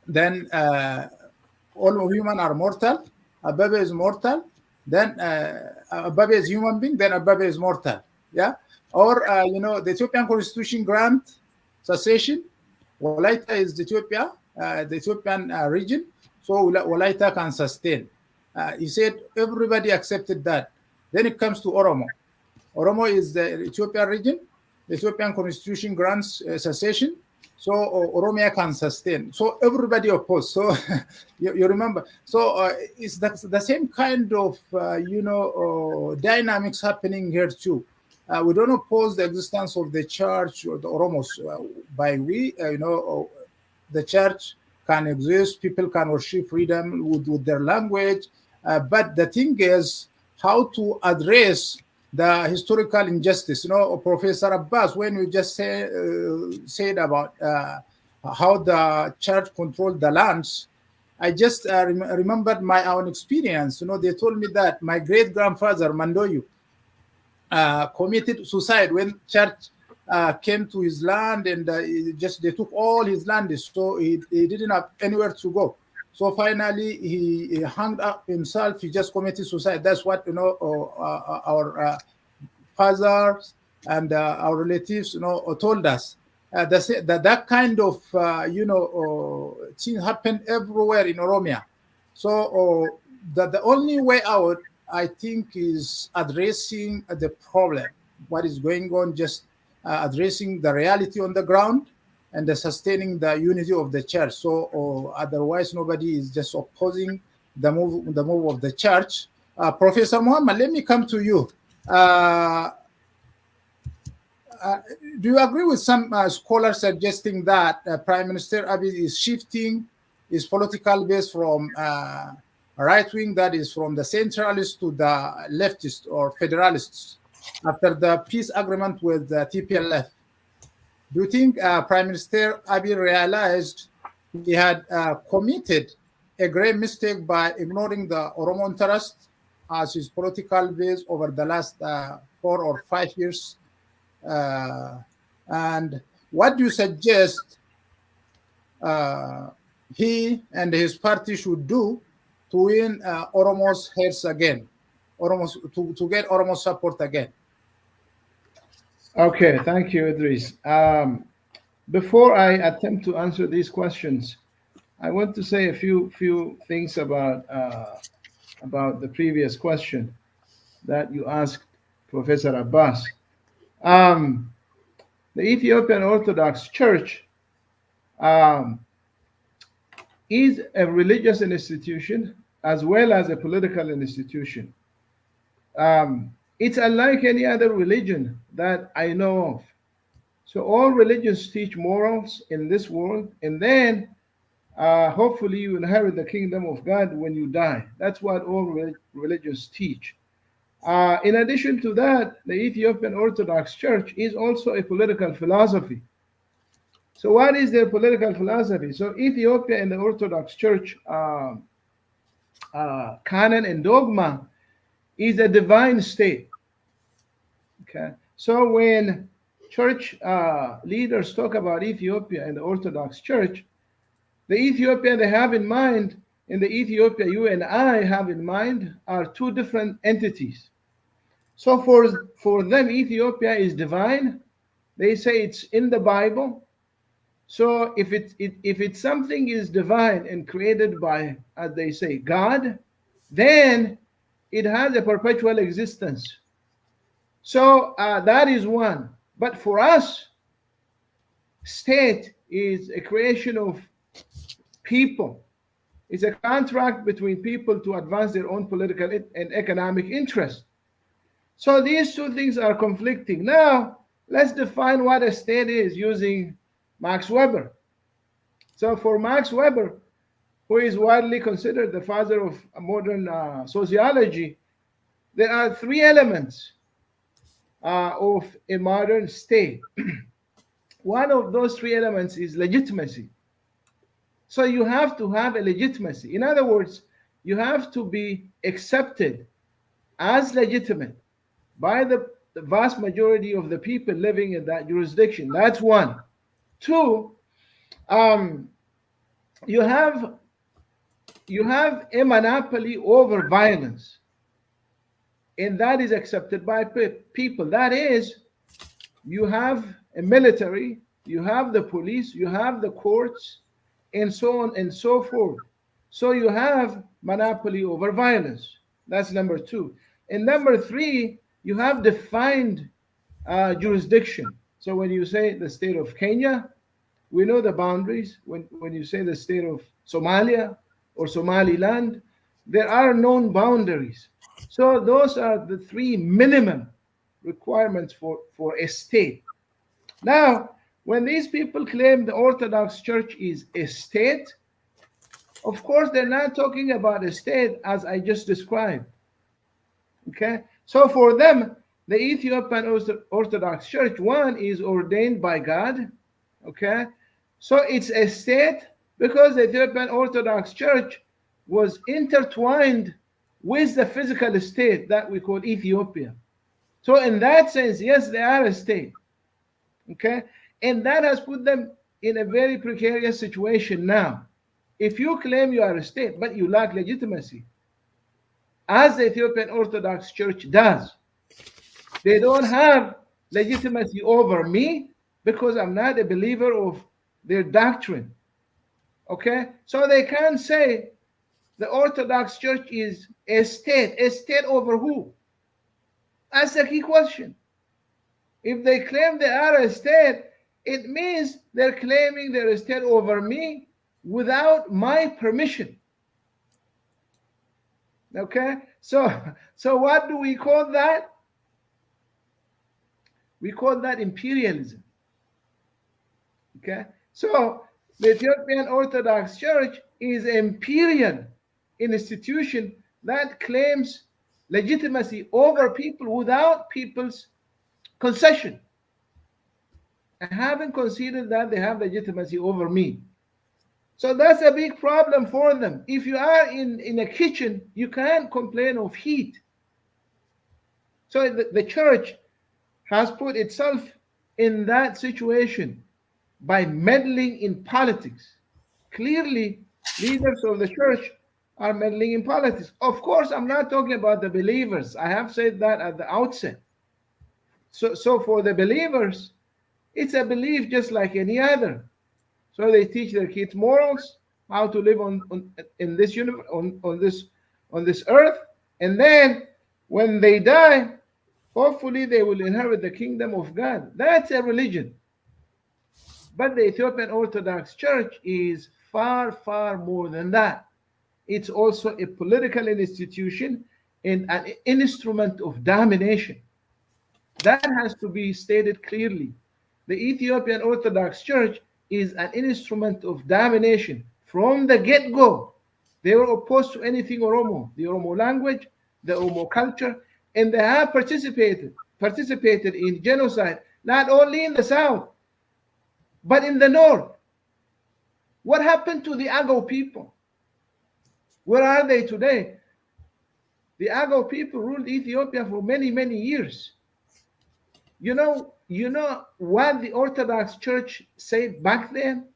then all human are mortal. A baby is mortal, then Ababe is human being, then Ababe is mortal. Yeah. Or the Ethiopian constitution grant cessation. Walaita is Ethiopia, the Ethiopian region, so Walaita can sustain. He said everybody accepted that. Then it comes to Oromo. Oromo is the Ethiopian region. The Ethiopian constitution grants cessation, so Oromia can sustain. So everybody opposed. So you remember. So it's the same kind of dynamics happening here too. We don't oppose the existence of the church or the Oromos. The church can exist. People can worship freedom with their language. But the thing is how to address the historical injustice. Professor Abbas, when you just said about how the church controlled the lands, I just remembered my own experience. They told me that my great-grandfather, Mandoyu, committed suicide when church came to his land, and they took all his land, so he didn't have anywhere to go. So finally, he hung up himself. He just committed suicide. That's what our fathers and our relatives, told us. That kind of thing happened everywhere in Oromia. So the only way out, I think, is addressing the problem, what is going on, just addressing the reality on the ground, and sustaining the unity of the church. So otherwise, nobody is just opposing the move of the church. Professor Muhammad, let me come to you. Do you agree with some scholars suggesting that Prime Minister Abiy is shifting his political base from right wing, that is from the centralists, to the leftists or federalists after the peace agreement with the TPLF? Do you think Prime Minister Abiy realized he had committed a grave mistake by ignoring the Oromo interest as his political base over the last 4 or 5 years? And what do you suggest he and his party should do to win Oromo's heads again, to get Oromo support again? Okay, thank you, Idris. Before I attempt to answer these questions, I want to say a few things about the previous question that you asked Professor Abbas. The Ethiopian Orthodox Church is a religious institution as well as a political institution. It's unlike any other religion that I know of. So all religions teach morals in this world, and then hopefully you inherit the kingdom of God when you die. That's what all religions teach. In addition to that, the Ethiopian Orthodox Church is also a political philosophy. So what is their political philosophy? So Ethiopia and the Orthodox Church canon and dogma is a divine state. Okay, so when church leaders talk about Ethiopia and the Orthodox Church, the Ethiopia they have in mind and the Ethiopia you and I have in mind are two different entities. So for them, Ethiopia is divine. They say it's in the Bible. So if it's something is divine and created by, as they say, God, then it has a perpetual existence. So that is one. But for us, state is a creation of people. It's a contract between people to advance their own political and economic interest. So these two things are conflicting. Now, let's define what a state is using Max Weber. So for Max Weber, who is widely considered the father of modern sociology, there are three elements of a modern state. One of those three elements is legitimacy. So you have to have a legitimacy. In other words, you have to be accepted as legitimate by the vast majority of the people living in that jurisdiction. That's one. Two, you have a monopoly over violence. and that is accepted by people. That is, you have a military, you have the police, you have the courts, and so on and so forth. So you have monopoly over violence. That's number two. And number three, you have defined jurisdiction. So when you say the state of Kenya, we know the boundaries. When you say the state of Somalia or Somaliland, there are known boundaries. So those are the three minimum requirements for a state. Now, when these people claim the Orthodox Church is a state, of course, they're not talking about a state as I just described. Okay? So for them, the Ethiopian Orthodox Church, one, is ordained by God. Okay? So it's a state because the Ethiopian Orthodox Church was intertwined with the physical state that we call Ethiopia. So in that sense, yes, they are a state. Okay? And that has put them in a very precarious situation now. If you claim you are a state, but you lack legitimacy, as the Ethiopian Orthodox Church does, they don't have legitimacy over me because I'm not a believer of their doctrine. Okay? So they can't say the Orthodox Church is a state. A state over who? That's the key question. If they claim they are a state, it means they're claiming they're a state over me without my permission. Okay? So what do we call that? We call that imperialism. Okay? So the Ethiopian Orthodox Church is an imperial institution that claims legitimacy over people without people's concession. I haven't considered that they have legitimacy over me. So that's a big problem for them. If you are in a kitchen, you can't complain of heat. So the church has put itself in that situation by meddling in politics. Clearly, leaders of the church are meddling in politics. Of course, I'm not talking about the believers. I have said that at the outset. So for the believers, it's a belief just like any other. So they teach their kids morals, how to live in this universe, on this earth, and then when they die, hopefully they will inherit the kingdom of God. That's a religion. But the Ethiopian Orthodox Church is far, far more than that. It's also a political institution and an instrument of domination. That has to be stated clearly. The Ethiopian Orthodox Church is an instrument of domination. From the get-go, they were opposed to anything Oromo, the Oromo language, the Oromo culture, and they have participated in genocide, not only in the south, but in the north. What happened to the Agaw people? Where are they today? The Agaw people ruled Ethiopia for many, many years. You know what the Orthodox Church said back then?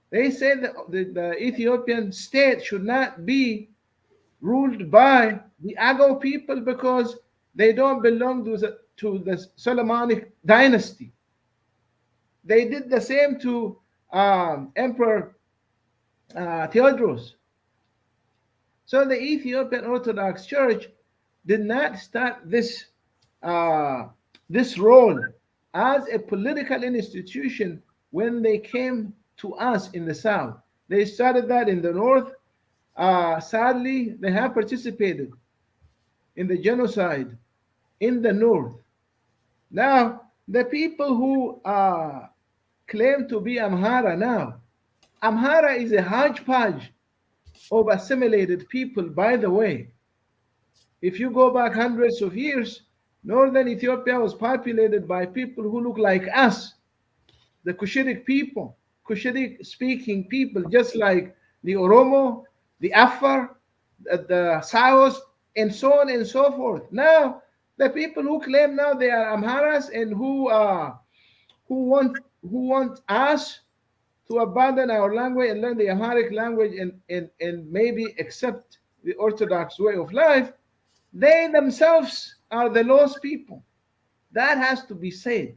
They said that the Ethiopian state should not be ruled by the Agaw people because they don't belong to the Solomonic dynasty. They did the same to Emperor Theodorus. So the Ethiopian Orthodox Church did not start this role as a political institution when they came to us in the south. They started that in the north. Sadly, they have participated in the genocide in the north. Now, the people who claim to be Amhara now, Amhara is a hodgepodge of assimilated people, by the way. If you go back hundreds of years, northern Ethiopia was populated by people who look like us, the Cushitic people, Cushitic speaking people, just like the Oromo, the Afar, the Saos, and so on and so forth. Now, the people who claim now they are Amharas and who want us to abandon our language and learn the Amharic language and maybe accept the Orthodox way of life, They themselves are the lost people. That has to be said.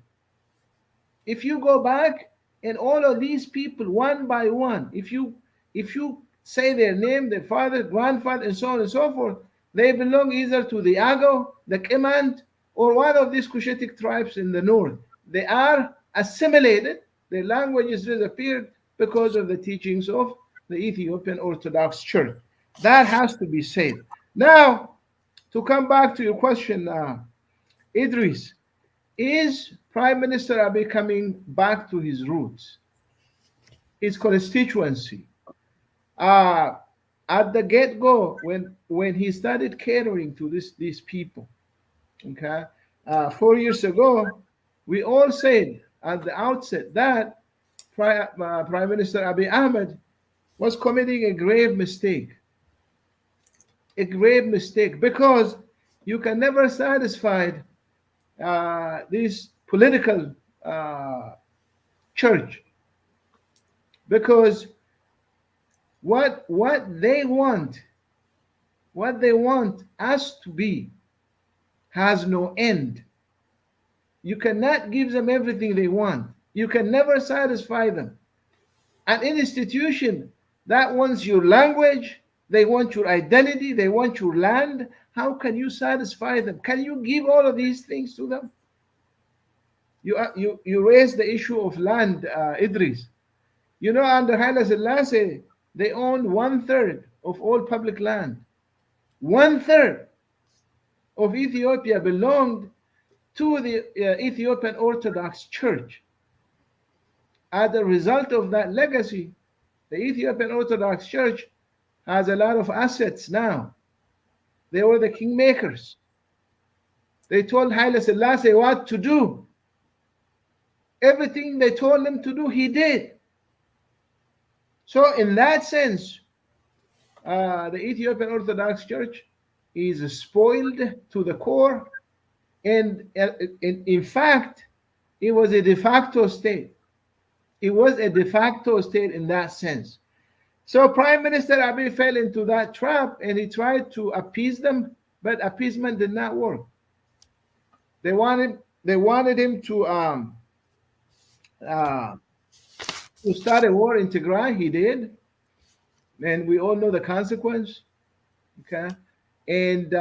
If you go back and all of these people one by one, if you say their name, their father, grandfather, and so on and so forth, they belong either to the Ago, the Kemant, or one of these Cushitic tribes in the north. They are assimilated, their languages disappeared because of the teachings of the Ethiopian Orthodox Church. That has to be said. Now, to come back to your question, Idris, is Prime Minister Abiy coming back to his roots, his constituency? At the get-go, when he started catering to these people, okay, 4 years ago, we all said at the outset that Prime Minister Abiy Ahmed was committing a grave mistake. A grave mistake, because you can never satisfy this political church, because what they want us to be has no end. You cannot give them everything they want. You can never satisfy them. An institution that wants your language, they want your identity, they want your land, how can you satisfy them? Can you give all of these things to them? You raised the issue of land, Idris. You know, under Haile Selassie, they owned 1/3 of all public land. 1/3 of Ethiopia belonged to the Ethiopian Orthodox Church. As a result of that legacy, the Ethiopian Orthodox Church has a lot of assets now. They were the kingmakers. They told Haile Selassie what to do. Everything they told him to do, he did. So in that sense, the Ethiopian Orthodox Church is spoiled to the core, and in fact, it was a de facto state. It was a de facto state in that sense. So Prime Minister Abiy fell into that trap, and he tried to appease them, but appeasement did not work. They wanted him to start a war in Tigray. He did, and we all know the consequence. Okay, and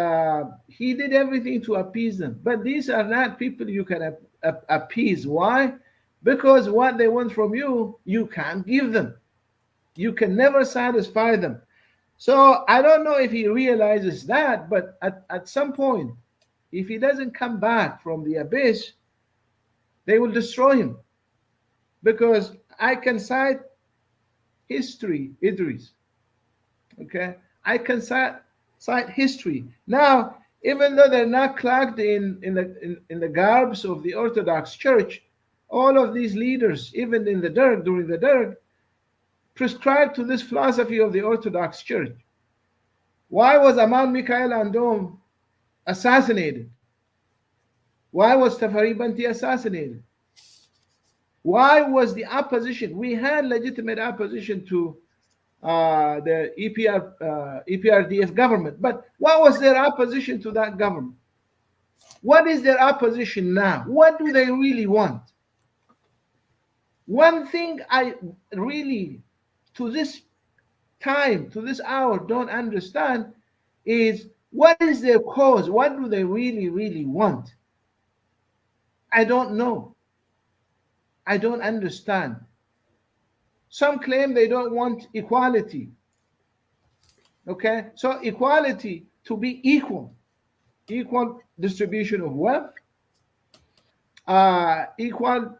he did everything to appease them. But these are not people you can appease. Why? Because what they want from you, you can't give them. You can never satisfy them. So I don't know if he realizes that, but at some point, if he doesn't come back from the abyss, they will destroy him. Because I can cite history, Idris. Okay, I can cite history. Now, even though they're not clad in the garbs of the Orthodox Church, all of these leaders, even in the Derg, during the Derg, prescribed to this philosophy of the Orthodox Church. Why was Aman Mikhail Andom assassinated? Why was Tafari Banti assassinated? Why was the opposition? We had legitimate opposition to the EPRDF government, but what was their opposition to that government? What is their opposition now? What do they really want? One thing I really, to this time, to this hour, don't understand is, what is their cause? What do they really, really want? I don't know. I don't understand. Some claim they don't want equality. Okay, so equality, to be equal distribution of wealth, equal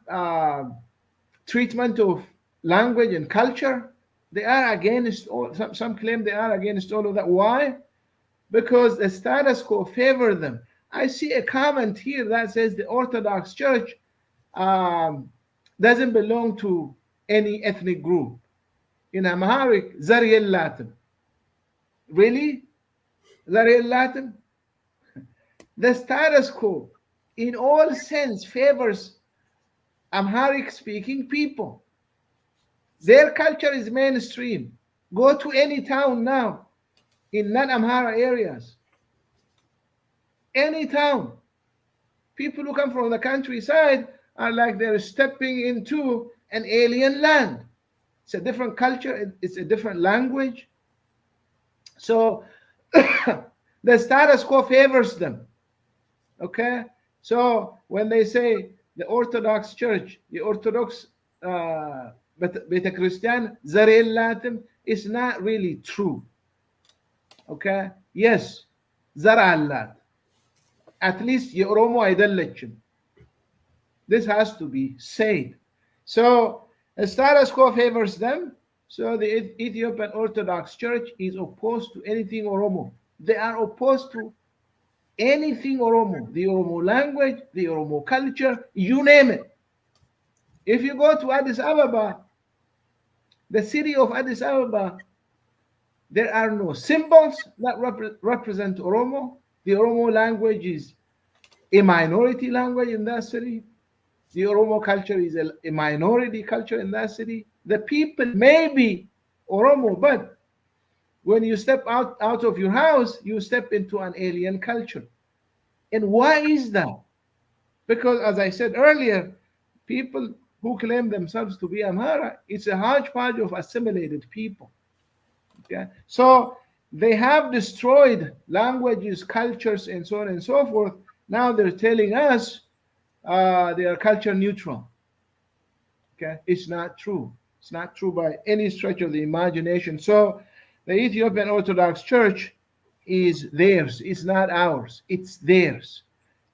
treatment of language and culture. They are against all. Some claim they are against all of that. Why? Because the status quo favor them. I see a comment here that says the Orthodox Church doesn't belong to any ethnic group. In Amharic, Zariel Latin. Really? Zariel Latin? The status quo, in all sense, favors Amharic speaking people. Their culture is mainstream. Go to any town now in non-Amhara areas. any town. People who come from the countryside are like they're stepping into an alien land. It's a different culture, it's a different language. So the status quo favors them. Okay? So when they say the Orthodox Church, the Orthodox Beta Christian, Zarellatim, is not really true. Okay? Yes, Zarallat. At least Oromo አይደለችም. This has to be said. So the status quo favors them. So the Ethiopian Orthodox Church is opposed to anything Oromo. They are opposed to anything Oromo, the Oromo language, the Oromo culture, you name it. If you go to Addis Ababa, the city of Addis Ababa, there are no symbols that represent Oromo. The Oromo language is a minority language in that city. The Oromo culture is a minority culture in that city. The people may be Oromo, but when you step out of your house, you step into an alien culture. And why is that? Because, as I said earlier, people who claim themselves to be Amhara, it's a hodgepodge of assimilated people. Okay? So they have destroyed languages, cultures, and so on and so forth. Now they're telling us they are culture neutral. Okay, it's not true. It's not true by any stretch of the imagination. So the Ethiopian Orthodox Church is theirs. It's not ours. It's theirs.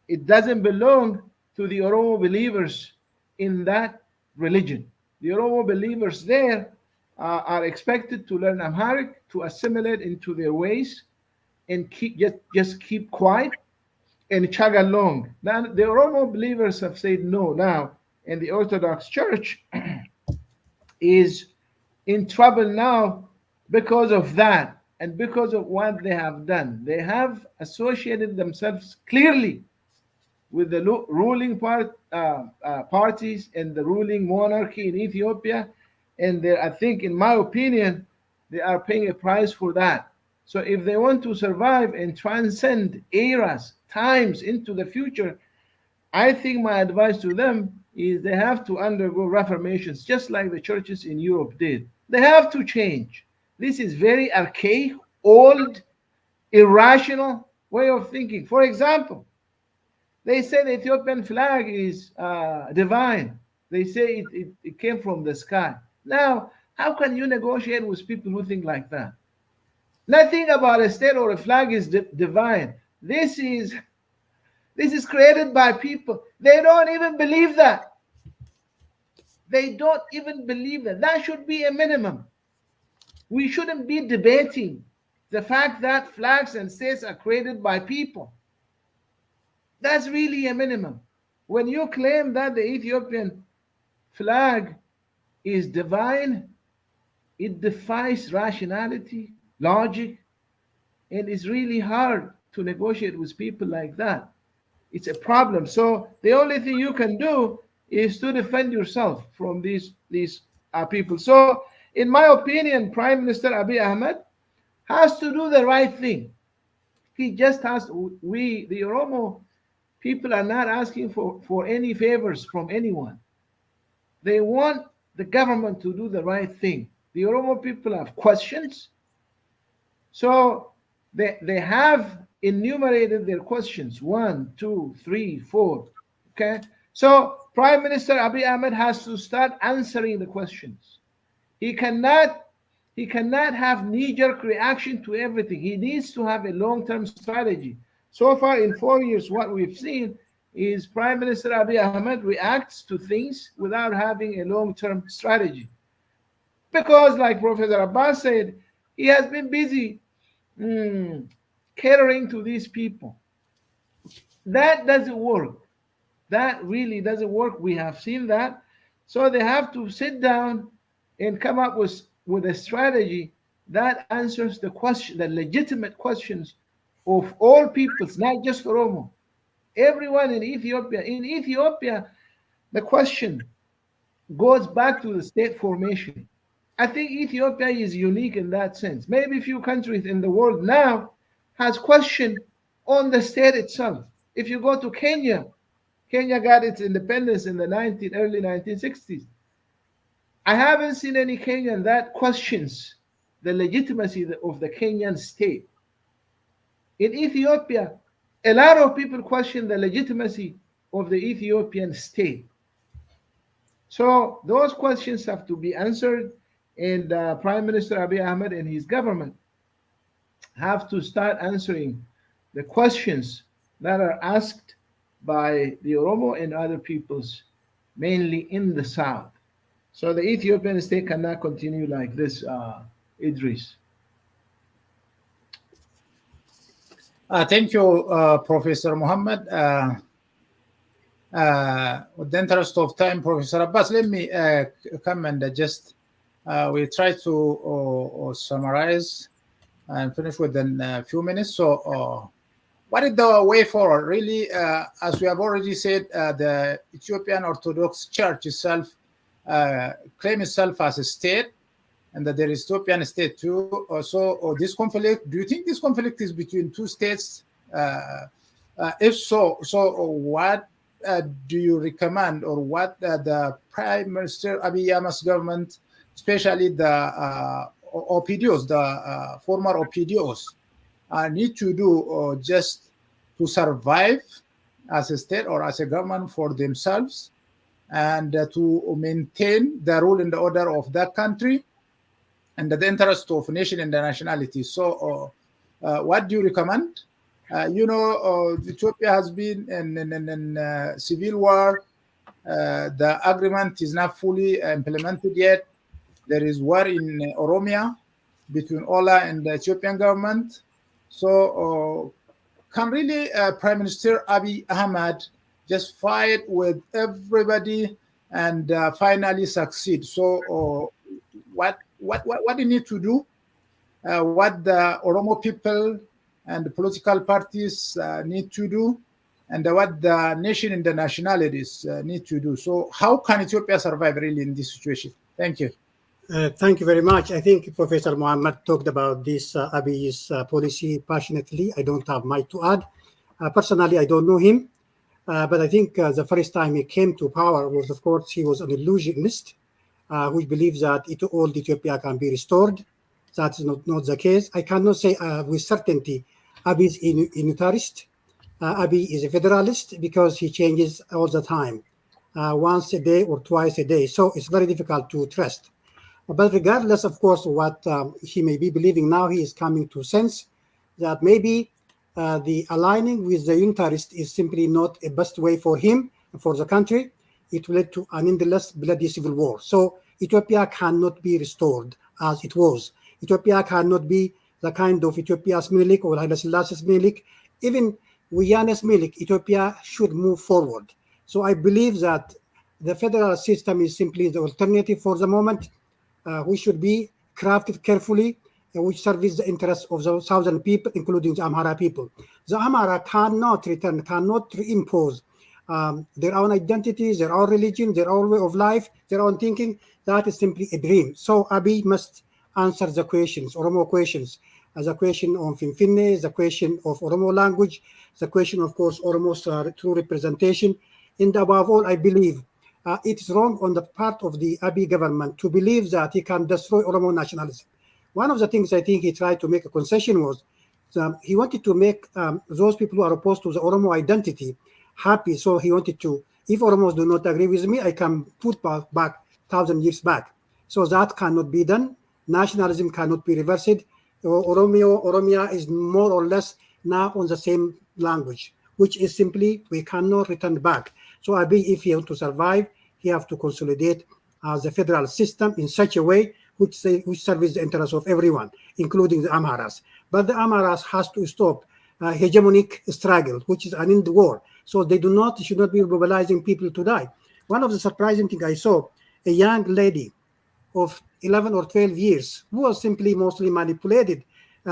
It doesn't belong to the Oromo believers in that religion. The Oromo believers there are expected to learn Amharic, to assimilate into their ways, and just keep quiet and chug along. Now, the Oromo believers have said no now, and the Orthodox Church is in trouble now because of that and because of what they have done. They have associated themselves clearly with the ruling parties and the ruling monarchy in Ethiopia, and I think, in my opinion, they are paying a price for that. So if they want to survive and transcend eras, times into the future, I think my advice to them is they have to undergo reformations, just like the churches in Europe did. They have to change. This is very archaic, old, irrational way of thinking. For example, they say the Ethiopian flag is divine. They say it came from the sky. Now, how can you negotiate with people who think like that? Nothing about a state or a flag is divine. This is created by people. They don't even believe that. They don't even believe that. That should be a minimum. We shouldn't be debating the fact that flags and states are created by people. That's really a minimum. When you claim that the Ethiopian flag is divine, it defies rationality, logic, and it's really hard to negotiate with people like that. It's a problem. So the only thing you can do is to defend yourself from these people. So in my opinion, Prime Minister Abiy Ahmed has to do the right thing. He just has to. We, the Oromo people, are not asking for any favors from anyone. They want the government to do the right thing. The Oromo people have questions. So they have enumerated their questions: 1, 2, 3, 4. Okay. So Prime Minister Abiy Ahmed has to start answering the questions. He cannot have knee-jerk reaction to everything. He needs to have a long-term strategy. So far in 4 years, what we've seen is Prime Minister Abiy Ahmed reacts to things without having a long-term strategy. Because, like Professor Abbas said, he has been busy catering to these people. That doesn't work. That really doesn't work. We have seen that. So they have to sit down and come up with a strategy that answers the question, the legitimate questions of all peoples, not just Oromo. Everyone in Ethiopia. In Ethiopia, the question goes back to the state formation. I think Ethiopia is unique in that sense. Maybe few countries in the world now has questioned on the state itself. If you go to Kenya, Kenya got its independence in the early 1960s. I haven't seen any Kenyan that questions the legitimacy of the Kenyan state. In Ethiopia, a lot of people question the legitimacy of the Ethiopian state. So those questions have to be answered, and Prime Minister Abiy Ahmed and his government have to start answering the questions that are asked by the Oromo and other peoples, mainly in the south. So the Ethiopian state cannot continue like this, Idris. Thank you, Professor Muhammad. With the interest of time, Professor Abbas, let me come and just we try to summarize and finish within a few minutes. So, what is the way forward? Really, as we have already said, the Ethiopian Orthodox Church itself claims itself as a state, and that there is Ethiopian state too. So, this conflict, do you think this conflict is between two states? If so, what do you recommend, or what the Prime Minister Abiy Ahmed's government, especially the OPDOs, the former OPDOs, need to do just to survive as a state or as a government for themselves, and to maintain the rule and the order of that country and the interest of nation and the nationality? So, what do you recommend? Ethiopia has been in civil war. The agreement is not fully implemented yet. There is war in Oromia between Ola and the Ethiopian government. So, can really Prime Minister Abiy Ahmed just fight with everybody and finally succeed? So, what they need to do, what the Oromo people and the political parties need to do, and what the nation and the nationalities need to do. So how can Ethiopia survive really in this situation? Thank you. Thank you very much. I think Professor Muhammad talked about this Abiy's policy passionately. I don't have much to add. Personally, I don't know him, but I think the first time he came to power was, of course, he was an illusionist who believes that all Ethiopia can be restored. That is not the case. I cannot say with certainty Abiy is a unitarist. Abiy is a federalist because he changes all the time, once a day or twice a day. So it's very difficult to trust. But regardless, of course, what he may be believing now, he is coming to sense that maybe the aligning with the unitarist is simply not a best way for him and for the country. It will lead to an endless bloody civil war. So Ethiopia cannot be restored as it was. Ethiopia cannot be the kind of Ethiopia's Menelik or Haile Selassie's Menelik. Even Wiyyane's Menelik, Ethiopia should move forward. So I believe that the federal system is simply the alternative for the moment, which should be crafted carefully, which serves the interests of the southern people, including the Amhara people. The Amhara cannot reimpose their own identities, their own religion, their own way of life, their own thinking. That is simply a dream. So Abiy must answer the questions, Oromo questions, the question of Finfinne, the question of Oromo language, the question, of course, Oromo's true representation. And above all, I believe it is wrong on the part of the Abiy government to believe that he can destroy Oromo nationalism. One of the things I think he tried to make a concession was he wanted to make those people who are opposed to the Oromo identity happy. So he wanted to, if Oromos do not agree with me, I can put back 1,000 years back. So that cannot be done. Nationalism cannot be reversed. Oromia is more or less now on the same language, which is simply we cannot return back. So Abiy, if he wants to survive, he has to consolidate the federal system in such a way which serves the interests of everyone, including the Amharas. But the Amharas has to stop hegemonic struggle, which is an end war. So they should not be mobilizing people to die. One of the surprising things I saw, a young lady of 11 or 12 years who was simply mostly manipulated,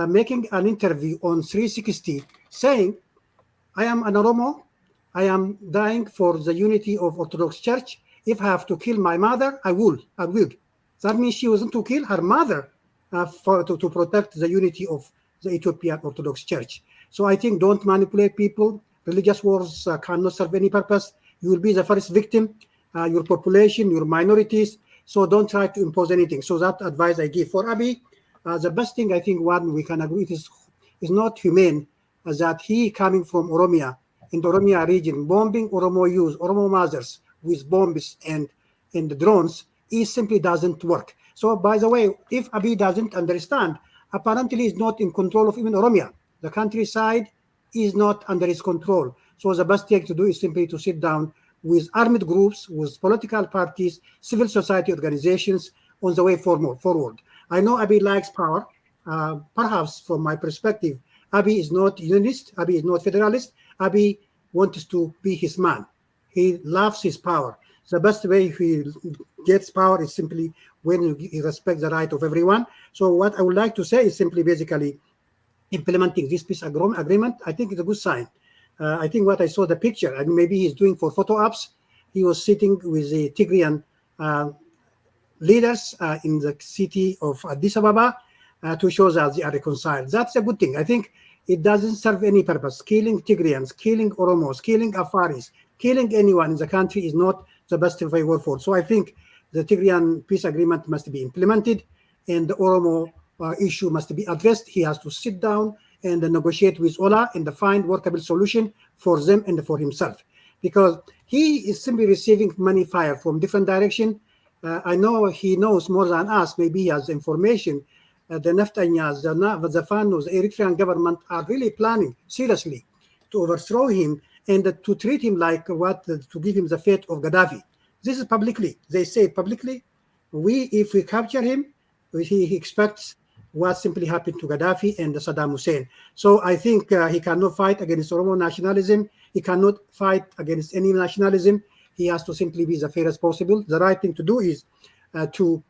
making an interview on 360 saying, I am an Oromo, I am dying for the unity of Orthodox Church. If I have to kill my mother, I will. That means she wasn't to kill her mother to protect the unity of the Ethiopian Orthodox Church. So I think don't manipulate people. Religious wars cannot serve any purpose. You will be the first victim, your population, your minorities. So don't try to impose anything. So that advice I give for Abiy. The best thing I think one we can agree is not humane that he coming from Oromia in the Oromia region, bombing Oromo youth, Oromo mothers with bombs and the drones, it simply doesn't work. So by the way, if Abiy doesn't understand, apparently he's not in control of even Oromia. The countryside is not under his control. So the best thing to do is simply to sit down with armed groups, with political parties, civil society organizations on the way forward. I know Abiy likes power. Perhaps from my perspective, Abiy is not unionist, Abiy is not federalist. Abiy wants to be his man. He loves his power. The best way he gets power is simply when he respects the right of everyone. So what I would like to say is simply basically implementing this peace agreement. I think it's a good sign. I think what I saw the picture, and maybe he's doing for photo ops, he was sitting with the Tigrayan leaders in the city of Addis Ababa to show that they are reconciled. That's a good thing. I think it doesn't serve any purpose. Killing Tigrayans, killing Oromos, killing Afaris, killing anyone in the country is not the best way forward. So I think the Tigrayan peace agreement must be implemented and the Oromo issue must be addressed. He has to sit down and negotiate with Ola and find workable solution for them and for himself. Because he is simply receiving money fire from different direction. I know he knows more than us. Maybe he has information. The Neftanyas, the Fanos, the Eritrean government are really planning seriously to overthrow him and to treat him like to give him the fate of Gaddafi. This is publicly. They say publicly, if we capture him, he expects what simply happened to Gaddafi and Saddam Hussein. So I think he cannot fight against Oromo nationalism. He cannot fight against any nationalism. He has to simply be the fairest possible. The right thing to do is to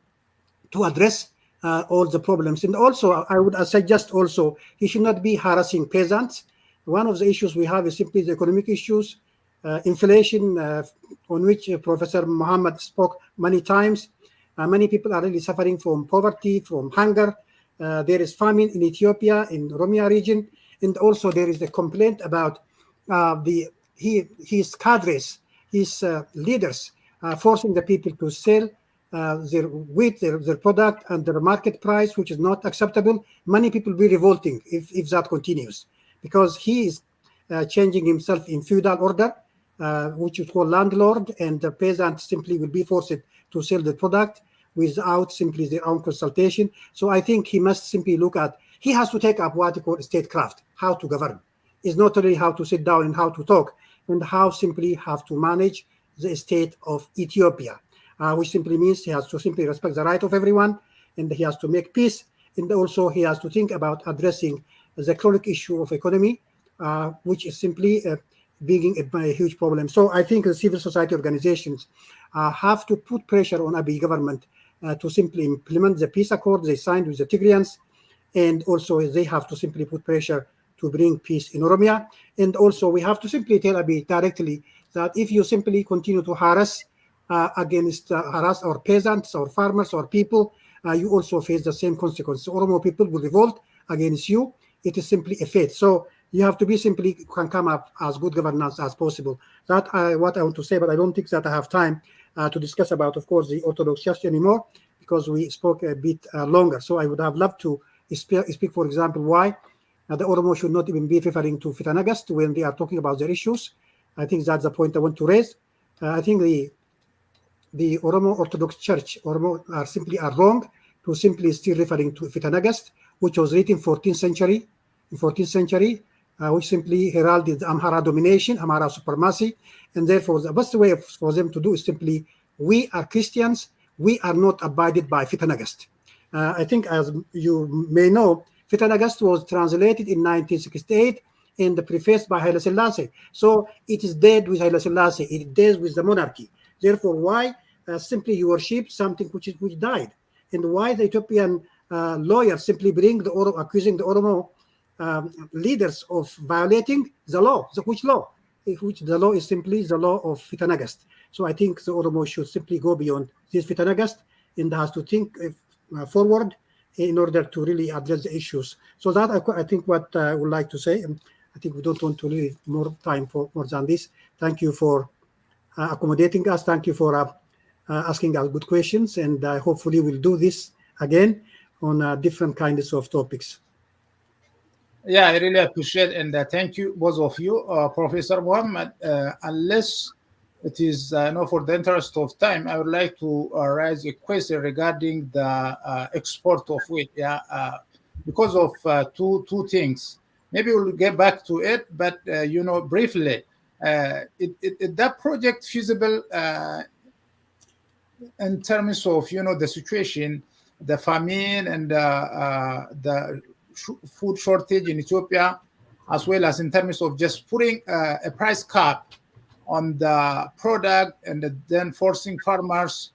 address all the problems. And also, I would suggest also, he should not be harassing peasants. One of the issues we have is simply the economic issues, inflation, on which Professor Muhammad spoke many times. Many people are really suffering from poverty, from hunger. There is famine in Ethiopia, in Oromia region. And also there is a complaint about his cadres, his leaders, forcing the people to sell their wheat, their product and their market price, which is not acceptable. Many people will be revolting if that continues, because he is changing himself in feudal order, which is called landlord, and the peasants simply will be forced to sell the product without simply their own consultation. So I think he must simply he has to take up what he calls statecraft, how to govern. It's not only how to sit down and how to talk, and how simply have to manage the state of Ethiopia, which simply means he has to simply respect the right of everyone, and he has to make peace, and also he has to think about addressing the chronic issue of economy, which is simply being a huge problem. So I think the civil society organizations have to put pressure on Abiy government to simply implement the peace accord they signed with the Tigrayans, and also they have to simply put pressure to bring peace in Oromia. And also we have to simply tell Abiy directly that if you simply continue to harass our peasants, our farmers, our people, you also face the same consequence. Oromo people will revolt against you. It is simply a fate. So you have to be simply can come up as good governance as possible. That what I want to say, but I don't think that I have time to discuss about, of course, the Orthodox Church anymore, because we spoke a bit longer. So I would have loved to speak, for example, why the Oromo should not even be referring to Fitanagast when they are talking about their issues. I think that's the point I want to raise. I think the Oromo Orthodox Church, Oromo are wrong to simply still referring to Fitanagast, which was written in 14th century, which simply heralded Amhara domination, Amhara supremacy, and therefore the best way for them to do is simply, we are Christians, we are not abided by Fitanagast. I think, as you may know, Fitanagast was translated in 1968 and prefaced by Haile Selassie. So it is dead with Haile Selassie, it is dead with the monarchy. Therefore, why simply you worship something which died? And why the Ethiopian lawyers simply accusing the Oromo leaders of violating the law? Which law? Which the law is simply the law of Fitanagast. So I think the Oromo should simply go beyond this Fitanagast and has to think forward in order to really address the issues. So that I think what I would like to say. I think we don't want to leave more time for more than this. Thank you for accommodating us. Thank you for asking us good questions, and hopefully we'll do this again on different kinds of topics. Yeah, I really appreciate and thank you, both of you, Professor Muhammad. Unless it is no, for the interest of time, I would like to raise a question regarding the export of wheat. Yeah, because of two things. Maybe we'll get back to it, but briefly, that project feasible in terms of the situation, the famine and the food shortage in Ethiopia, as well as in terms of just putting a price cap on the product and then forcing farmers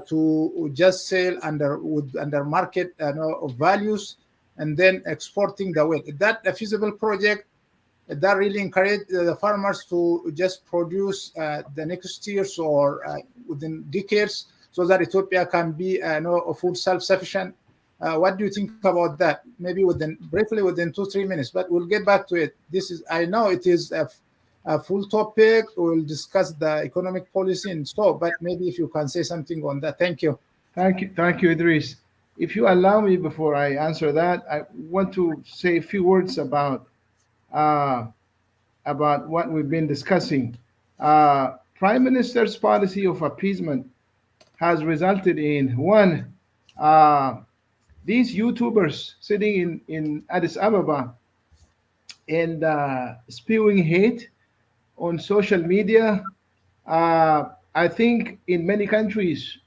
to just sell under market values and then exporting the wheat. Is that a feasible project? That really encourage the farmers to just produce the next years or within decades, so that Ethiopia can be food self-sufficient. What do you think about that? Maybe briefly within 2-3 minutes, but we'll get back to it. I know it is a full topic. We'll discuss the economic policy and so, but maybe if you can say something on that. Thank you. Thank you, Idris. If you allow me, before I answer that, I want to say a few words uh, about what we've been discussing. Prime Minister's policy of appeasement has resulted in one, these YouTubers sitting in Addis Ababa and spewing hate on social media. I think in many countries,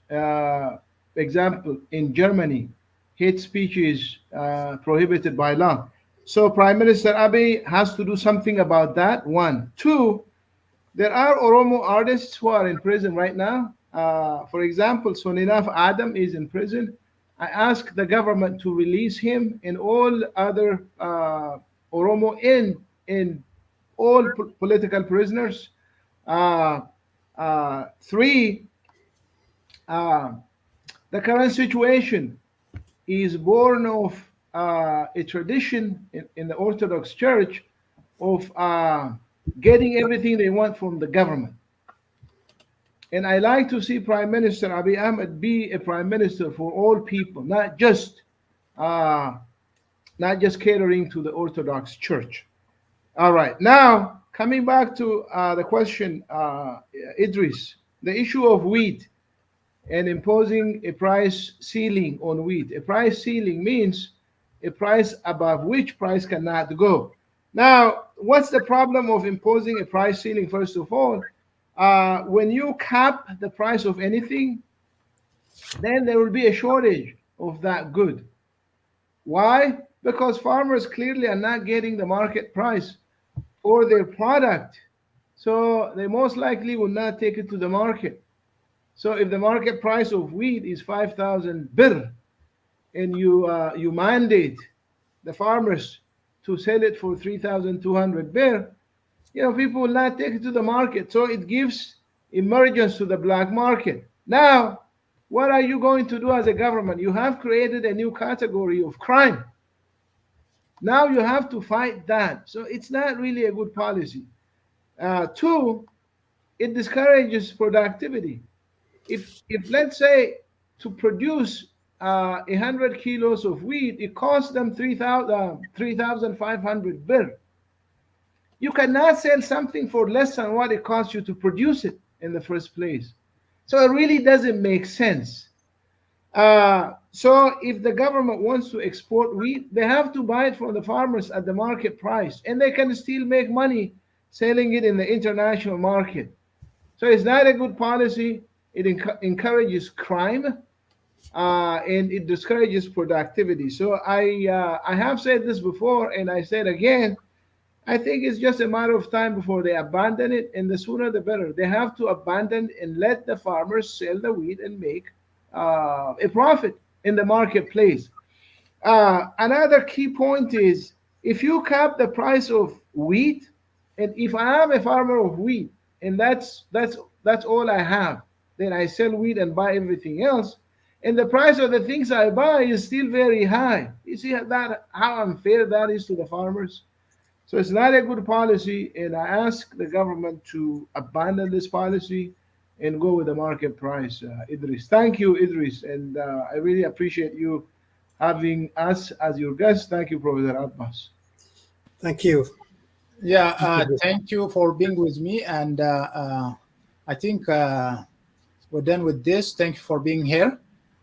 example, in Germany, hate speech is prohibited by law. So Prime Minister Abiy has to do something about that, one. Two, there are Oromo artists who are in prison right now. For example, Soninaf Adam is in prison. I ask the government to release him and all other Oromo and all political prisoners. Three, the current situation is born of a tradition in the Orthodox Church of getting everything they want from the government. And I like to see Prime Minister Abiy Ahmed be a prime minister for all people, not just catering to the Orthodox Church. All right, now coming back to the question, Idris, the issue of wheat and imposing a price ceiling on wheat. A price ceiling means a price above which price cannot go. Now, what's the problem of imposing a price ceiling? First of all, when you cap the price of anything, then there will be a shortage of that good. Why? Because farmers clearly are not getting the market price for their product. So they most likely will not take it to the market. So if the market price of wheat is 5,000 birr, and you mandate the farmers to sell it for 3,200 birr, people will not take it to the market. So it gives emergence to the black market. Now, what are you going to do as a government? You have created a new category of crime. Now you have to fight that. So it's not really a good policy. Two, it discourages productivity. If let's say to produce 100 kilos of wheat, it costs them 3,500 birr. You cannot sell something for less than what it costs you to produce it in the first place. So it really doesn't make sense. So if the government wants to export wheat, they have to buy it from the farmers at the market price, and they can still make money selling it in the international market. So it's not a good policy. It encourages crime, and it discourages productivity. So I have said this before, and I said again, I think it's just a matter of time before they abandon it, and the sooner the better. They have to abandon and let the farmers sell the wheat and make a profit in the marketplace. Another key point is, if you cap the price of wheat, and if I am a farmer of wheat, and that's all I have, then I sell wheat and buy everything else. and the price of the things I buy is still very high. You see that how unfair that is to the farmers? So it's not a good policy, and I ask the government to abandon this policy and go with the market price, Idris. Thank you, Idris, and I really appreciate you having us as your guest. Thank you, Professor Abbas. Thank you. Yeah, thank you for being with me, and I think we're done with this. Thank you for being here,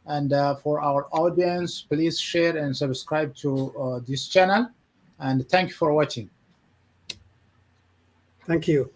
and for our audience, please share and subscribe to this channel, and thank you for watching. Thank you.